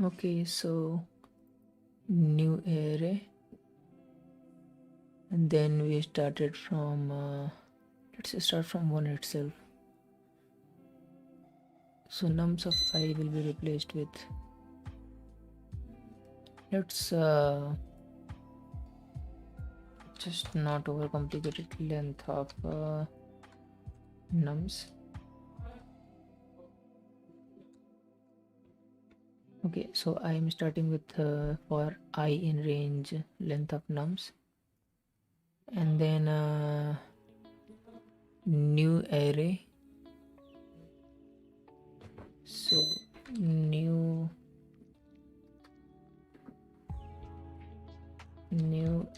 okay, so new array, and then we started from let's start from 1 itself. So nums of I will be replaced with, let's just not overcomplicate it, length of nums. Okay, so I am starting with for I in range length of nums, and then new array. So new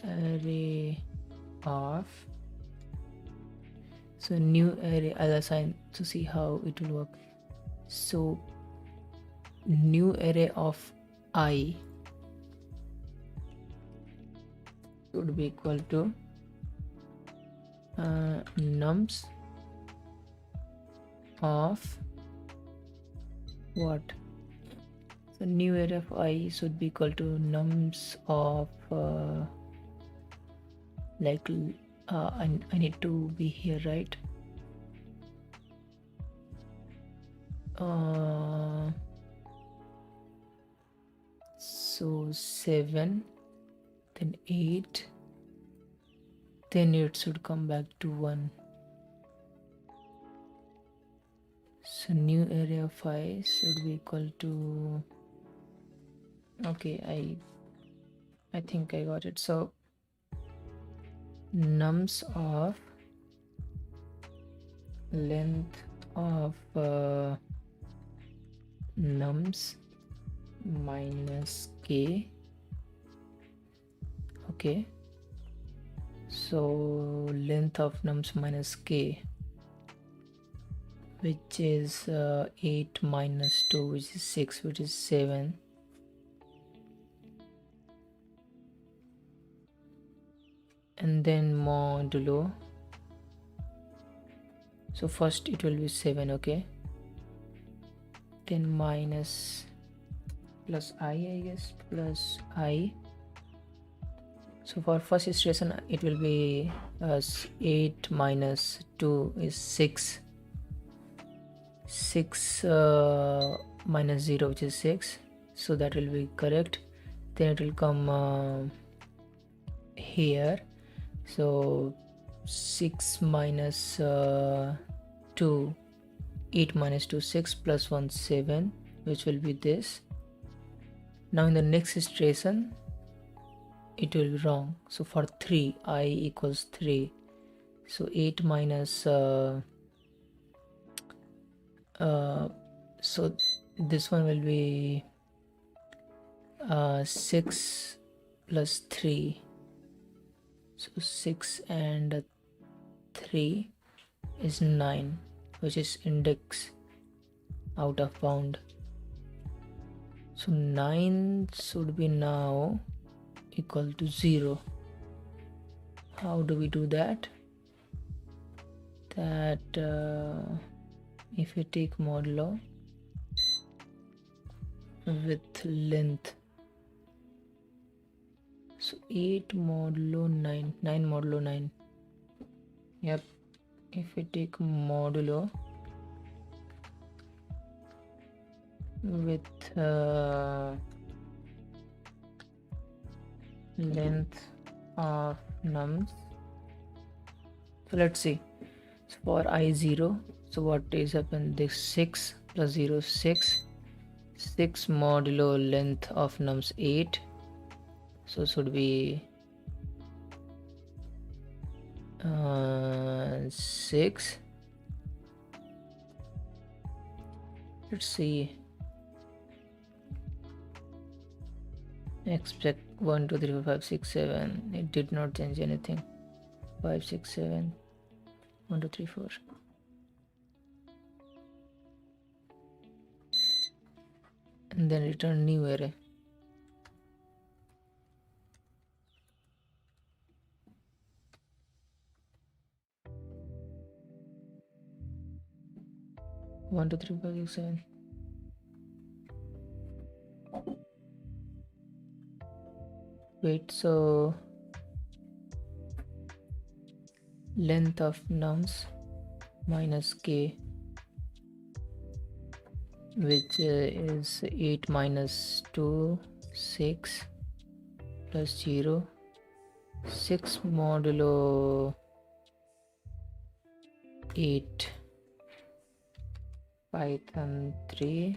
array of, so new array I'll assign to see how it will work. So new array of I would be equal to nums of what? So new array of I should be equal to nums of like I need to be here, right? So 7, then 8, then it should come back to 1. So new array of I should be equal to, okay, I think I got it. So nums of length of nums minus k. Okay, so length of nums minus k, which is 8 minus 2, which is 6, which is 7. And then modulo, so first it will be 7, okay, then minus plus I guess, plus I. So for first iteration it will be 8 minus 2 is 6, 6 minus 0, which is 6, so that will be correct. Then it will come here, so 6 minus 2, 8 minus 2, 6 plus 1, 7, which will be this. Now in the next iteration it will be wrong. So for 3, I equals 3, so 8 minus so this one will be 6 plus 3, so 6 and 3 is 9, which is index out of bound. So 9 should be now equal to 0. How do we do that? If we take modulo with length, so 8 modulo 9, 9 modulo 9. Yep, if we take modulo with length of nums, so let's see. So for I0, so what is happened? This 6 plus 0, 6 modulo length of nums 8, so should be 6. Let's see. Expect 1 2 3 4 5 6 7. It did not change anything. 5 6 7 1 2 3 4. And then return new array. One, 2, 3, 4, 5, 6, 7. Wait, so length of nums minus k, which is 8 minus 2, 6 plus 0, 6 modulo 8, Python 3,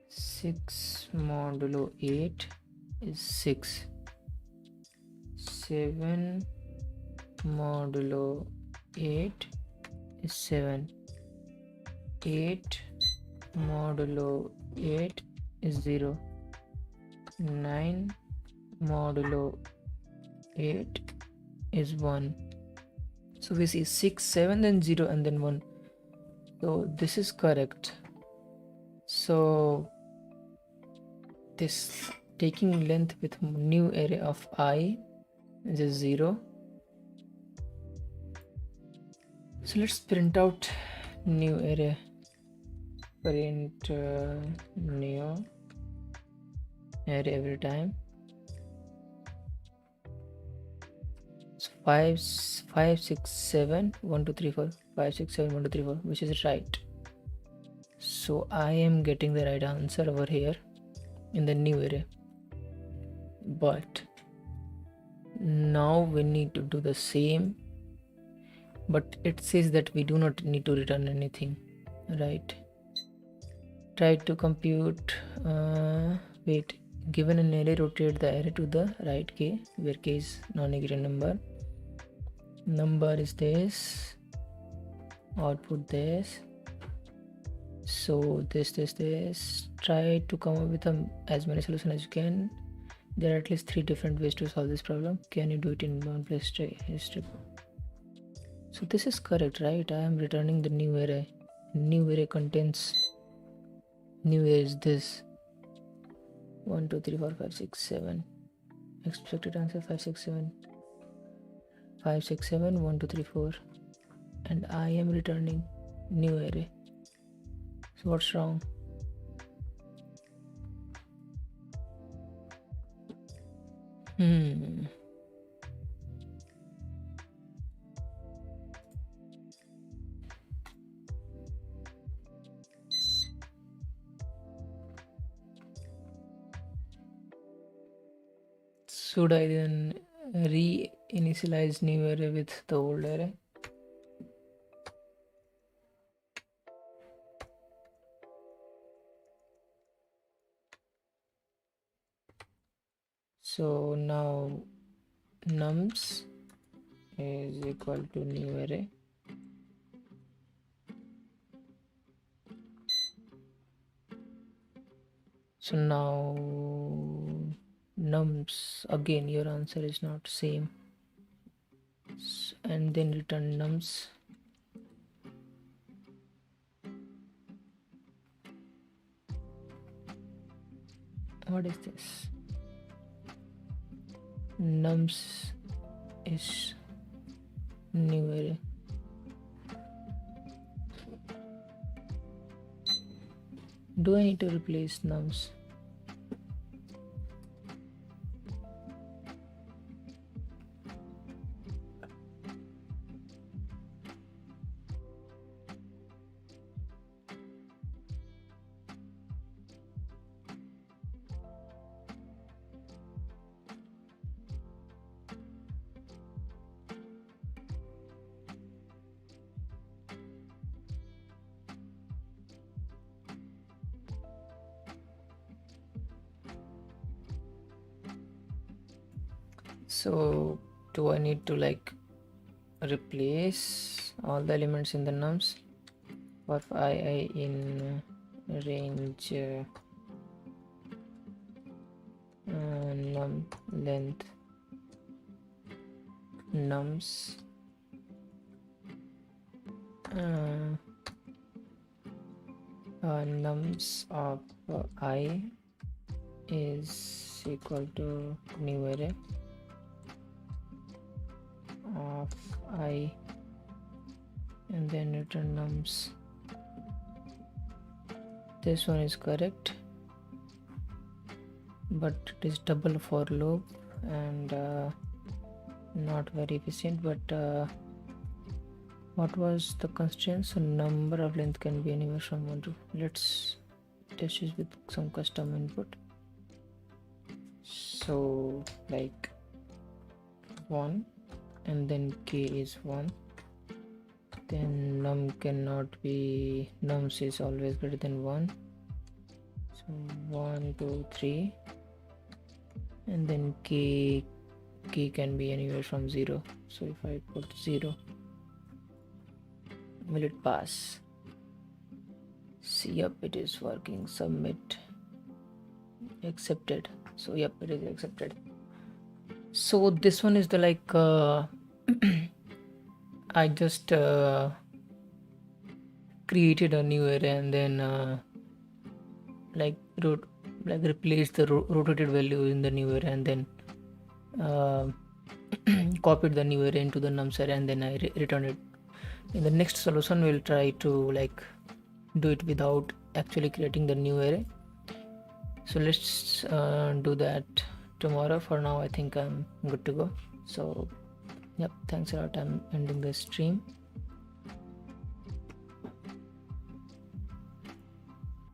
6 modulo 8 is 6, 7 modulo 8 is 7, 8 modulo 8 is 0, 9 modulo 8 is 1. So we see 6 7 then 0 and then 1. So this is correct. So this taking length with new array of I is 0. So let's print out new array. Print new array every time. So 5 6 7 1 2 3 4, 5 6 7 1 2 3 4, which is right. So I am getting the right answer over here in the new array. But now we need to do the same, but it says that we do not need to return anything, right? Try to compute wait, given an array, rotate the array to the right k, where k is non-negative number is this, output this, so this, try to come up with as many solutions as you can. There are at least 3 different ways to solve this problem. Can you do it in one place? History. So this is correct, right? I am returning the new array. New array contains, new array is this 1 2 3 4 5 6 7. Expected answer 5 6 7 5 6 7 1 2 3 4, and I am returning new array. So what's wrong? Should I then re-initialize new array with the old array? So now nums is equal to new array. So now nums, again your answer is not same, and then return nums. What is this? Nums is new array. Do I need to replace nums? So do I need to like replace all the elements in the nums? For I in range num length nums nums of I is equal to new array of I, and then return nums. This one is correct, but it is double for loop and not very efficient. But what was the constraint? So number of length can be anywhere from 1 to, let's test it with some custom input. So like 1, and then k is 1, then num cannot be, nums is always greater than 1. So 1 2 3, and then k can be anywhere from 0. So if I put 0, will it pass? See, yep, it is working. Submit. Accepted. So yep, it is accepted. So this one is the like I just created a new array and then like replaced the rotated value in the new array, and then copied the new array into the nums array, and then I returned it. In the next solution we'll try to like do it without actually creating the new array. So let's do that tomorrow. For now I think I'm good to go. So yep, thanks a lot. I'm ending the stream.